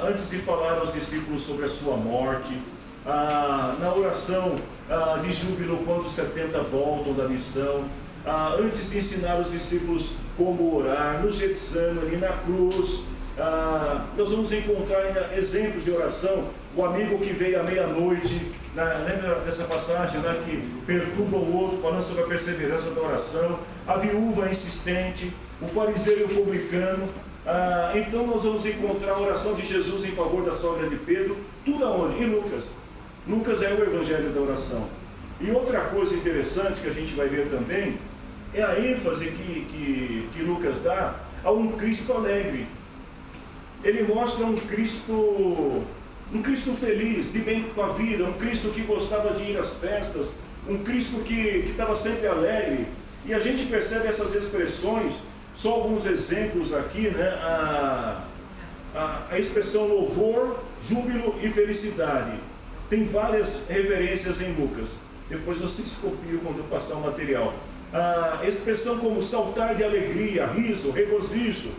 antes de falar aos discípulos sobre a sua morte, na oração de júbilo quando os 70 voltam da missão, antes de ensinar os discípulos como orar, no Getsemane, na cruz. Nós vamos encontrar exemplos de oração. O amigo que veio à meia-noite, lembra dessa passagem, né, que perturba o outro, falando sobre a perseverança da oração, a viúva insistente, o fariseu e o publicano. Então nós vamos encontrar a oração de Jesus em favor da sogra de Pedro, tudo aonde? Em Lucas. Lucas é o evangelho da oração. E outra coisa interessante que a gente vai ver também é a ênfase que Lucas dá a um Cristo alegre. Ele mostra um Cristo feliz, de bem com a vida, um Cristo que gostava de ir às festas, um Cristo que estava sempre alegre. E a gente percebe essas expressões, só alguns exemplos aqui, né? A expressão louvor, júbilo e felicidade. Tem várias referências em Lucas. Depois vocês copiam quando eu passar o material. A expressão como saltar de alegria, riso, regozijo.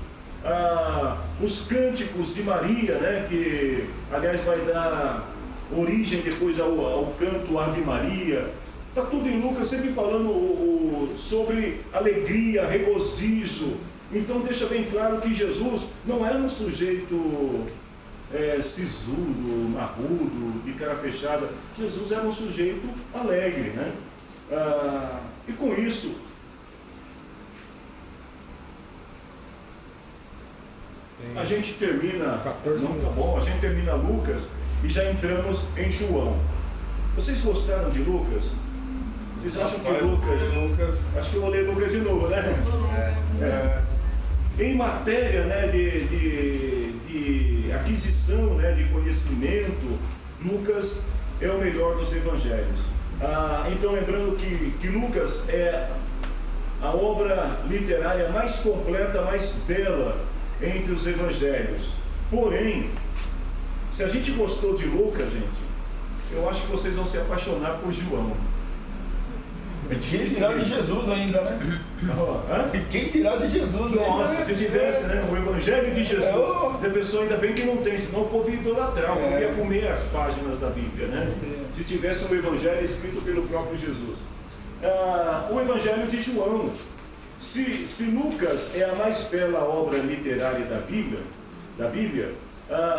Os cânticos de Maria, né, que aliás vai dar origem depois ao canto Ave Maria. Está tudo em Lucas, sempre falando sobre alegria, regozijo. Então deixa bem claro que Jesus não era um sujeito sisudo, marrudo, de cara fechada. Jesus era um sujeito alegre, né? E com isso, a gente termina, não, tá bom, a gente termina Lucas e já entramos em João. Vocês gostaram de Lucas? Vocês acham que Lucas... Acho que eu vou ler Lucas de novo, né? Em matéria, né, de aquisição, né, de conhecimento, Lucas é o melhor dos evangelhos. Então, lembrando que Lucas é a obra literária mais completa, mais bela entre os evangelhos. Porém, se a gente gostou de Lucas, gente, eu acho que vocês vão se apaixonar por João. E quem dirá de Jesus ainda, né? E quem dirá de Jesus ainda? Nossa, se tivesse, né, o Evangelho de Jesus, a pessoa ainda bem que não tem, senão o povo ia idolatrar, o povo ia comer as páginas da Bíblia, né? Se tivesse um Evangelho escrito pelo próprio Jesus. O Evangelho de João. Se Lucas é a mais bela obra literária da Bíblia,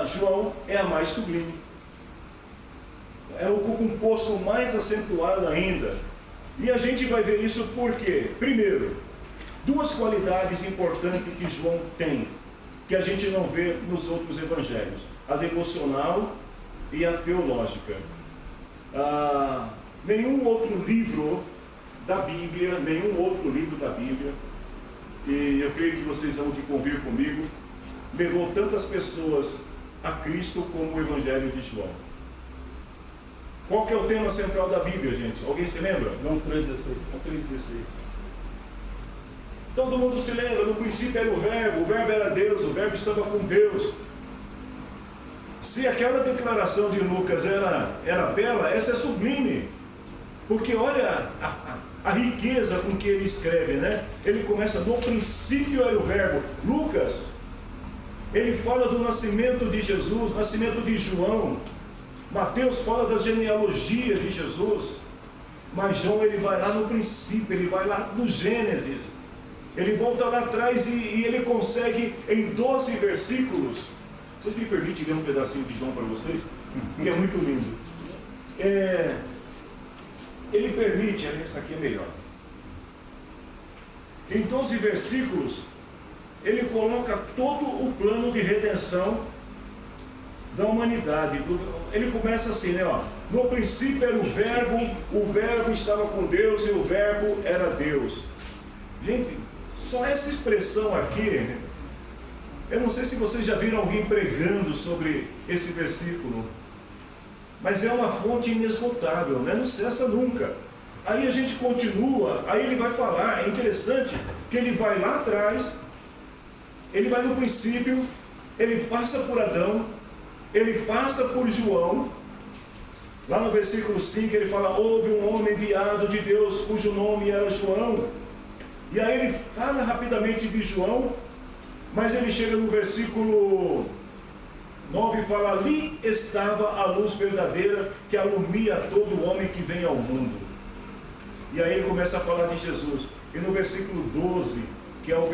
João é a mais sublime. É o composto mais acentuado ainda. E a gente vai ver isso porque, primeiro, duas qualidades importantes que João tem, que a gente não vê nos outros evangelhos: a devocional e a teológica. Nenhum outro livro da Bíblia, e eu creio que vocês vão convir comigo, levou tantas pessoas a Cristo como o Evangelho de João. Qual que é o tema central da Bíblia, gente? Alguém se lembra? João 3,16. João 3,16. Todo mundo se lembra, no princípio era o Verbo era Deus, o Verbo estava com Deus. Se aquela declaração de Lucas era bela, essa é sublime. Porque olha a riqueza com que ele escreve, né? Ele começa, no princípio era o Verbo. Lucas, ele fala do nascimento de Jesus, nascimento de João. Mateus fala da genealogia de Jesus. Mas João, ele vai lá no princípio, ele vai lá no Gênesis. Ele volta lá atrás e ele consegue, em 12 versículos. Vocês me permitem ler um pedacinho de João para vocês? Que é muito lindo. Ele permite, essa aqui é melhor. Em 12 versículos, ele coloca todo o plano de redenção da humanidade. Ele começa assim, né? No princípio era o Verbo estava com Deus e o Verbo era Deus. Gente, só essa expressão aqui, eu não sei se vocês já viram alguém pregando sobre esse versículo, mas é uma fonte inesgotável, né? Não cessa nunca. Aí a gente continua, aí ele vai falar, é interessante que ele vai lá atrás, ele vai no princípio, ele passa por Adão, ele passa por João. Lá no versículo 5 ele fala: houve um homem enviado de Deus cujo nome era João. E aí ele fala rapidamente de João, mas ele chega no versículo 9 e fala: ali estava a luz verdadeira que alumia todo homem que vem ao mundo. E aí ele começa a falar de Jesus. E no versículo 12, que é um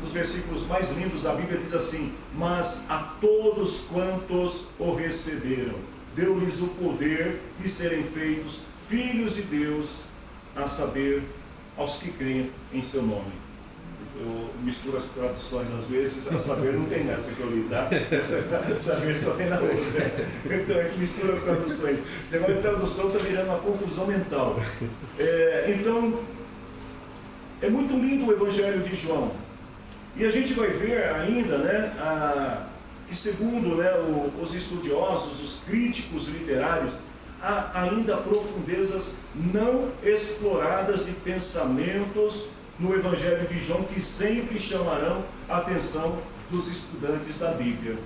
dos versículos mais lindos da Bíblia, diz assim: mas a todos quantos o receberam, deu-lhes o poder de serem feitos filhos de Deus, a saber, aos que creem em seu nome. Eu misturo as traduções às vezes, a saber não tem nessa que eu li, tá? Saber só tem na outra. Então é que mistura as traduções. Agora a tradução está virando uma confusão mental. Então, é muito lindo o Evangelho de João. E a gente vai ver ainda, né, que segundo, né, os estudiosos, os críticos literários, há ainda profundezas não exploradas de pensamentos no Evangelho de João que sempre chamarão a atenção dos estudantes da Bíblia.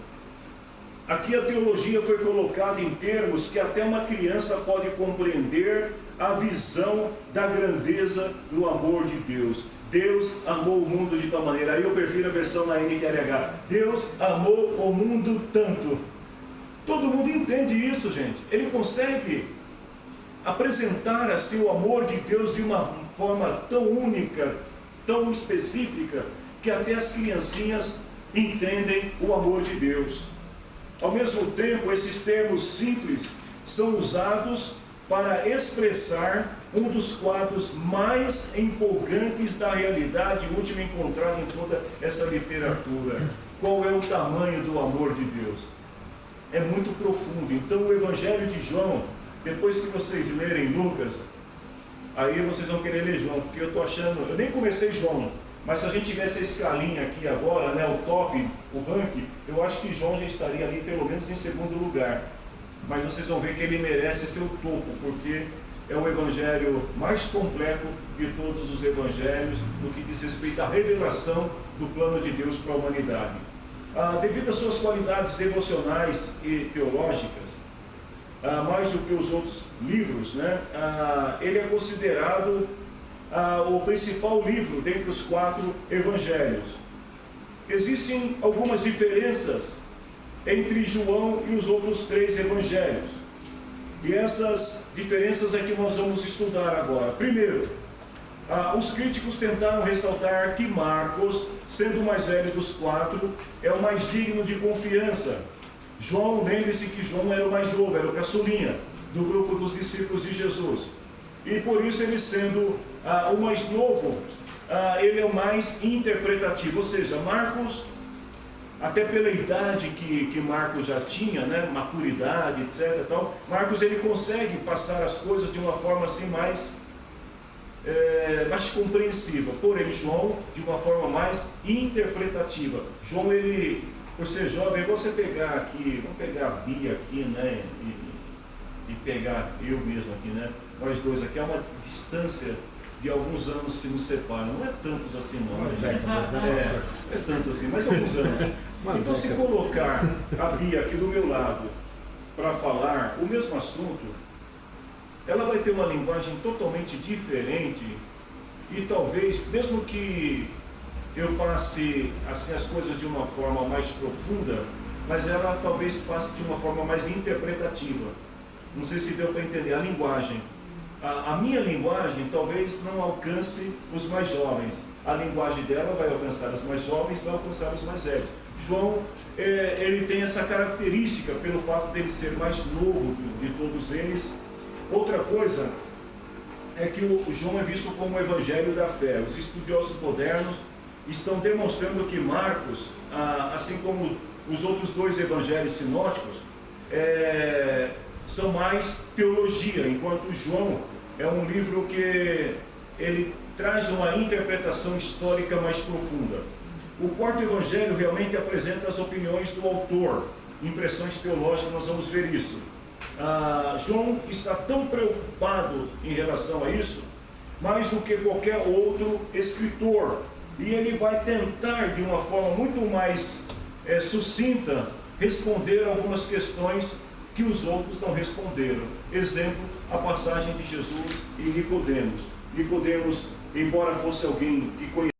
Aqui a teologia foi colocada em termos que até uma criança pode compreender a visão da grandeza do amor de Deus. Deus amou o mundo de tal maneira. Aí eu prefiro a versão na NTLH. Deus amou o mundo tanto. Todo mundo entende isso, gente. Ele consegue apresentar assim o amor de Deus de uma forma tão única, tão específica, que até as criancinhas entendem o amor de Deus. Ao mesmo tempo, esses termos simples são usados para expressar um dos quadros mais empolgantes da realidade última encontrada em toda essa literatura. Qual é o tamanho do amor de Deus? É muito profundo. Então o Evangelho de João, depois que vocês lerem Lucas, aí vocês vão querer ler João, porque eu estou achando, eu nem comecei João, mas se a gente tivesse a escalinha aqui agora, né, o top, o ranking, eu acho que João já estaria ali pelo menos em segundo lugar. Mas vocês vão ver que ele merece ser o topo, porque é o evangelho mais completo de todos os evangelhos no que diz respeito à revelação do plano de Deus para a humanidade. Devido às suas qualidades devocionais e teológicas, mais do que os outros livros, né, ele é considerado o principal livro dentre os 4 evangelhos. Existem algumas diferenças entre João e os outros 3 evangelhos. E essas diferenças é que nós vamos estudar agora. Primeiro, os críticos tentaram ressaltar que Marcos, sendo o mais velho dos 4, é o mais digno de confiança. João, lembre-se que João era o mais novo, era o caçulinha do grupo dos discípulos de Jesus. E por isso, ele sendo o mais novo, ele é o mais interpretativo. Ou seja, Marcos, até pela idade que Marcos já tinha, né, maturidade, etc. Tal, Marcos ele consegue passar as coisas de uma forma assim mais compreensiva. Porém, João, de uma forma mais interpretativa. João, ele, por ser jovem, você pegar aqui, vamos pegar a Bia aqui, né, e pegar eu mesmo aqui, né, nós dois aqui, há uma distância de alguns anos que nos separam. Não é tantos assim não. É tantos assim, mas alguns anos. Então, se colocar a Bia aqui do meu lado para falar o mesmo assunto, ela vai ter uma linguagem totalmente diferente e talvez, mesmo que eu passe assim, as coisas de uma forma mais profunda, mas ela talvez passe de uma forma mais interpretativa. Não sei se deu para entender a linguagem. A minha linguagem talvez não alcance os mais jovens. A linguagem dela vai alcançar os mais jovens, vai alcançar os mais velhos. João, ele tem essa característica pelo fato de ele ser mais novo de todos eles. Outra coisa é que o João é visto como o evangelho da fé. Os estudiosos modernos estão demonstrando que Marcos, assim como os outros 2 evangelhos sinóticos, são mais teologia, enquanto João é um livro que ele traz uma interpretação histórica mais profunda. O 4º evangelho realmente apresenta as opiniões do autor, impressões teológicas, nós vamos ver isso. João está tão preocupado em relação a isso, mais do que qualquer outro escritor, e ele vai tentar de uma forma muito mais sucinta responder algumas questões que os outros não responderam. Exemplo, a passagem de Jesus e Nicodemos. Nicodemos embora fosse alguém que conhecia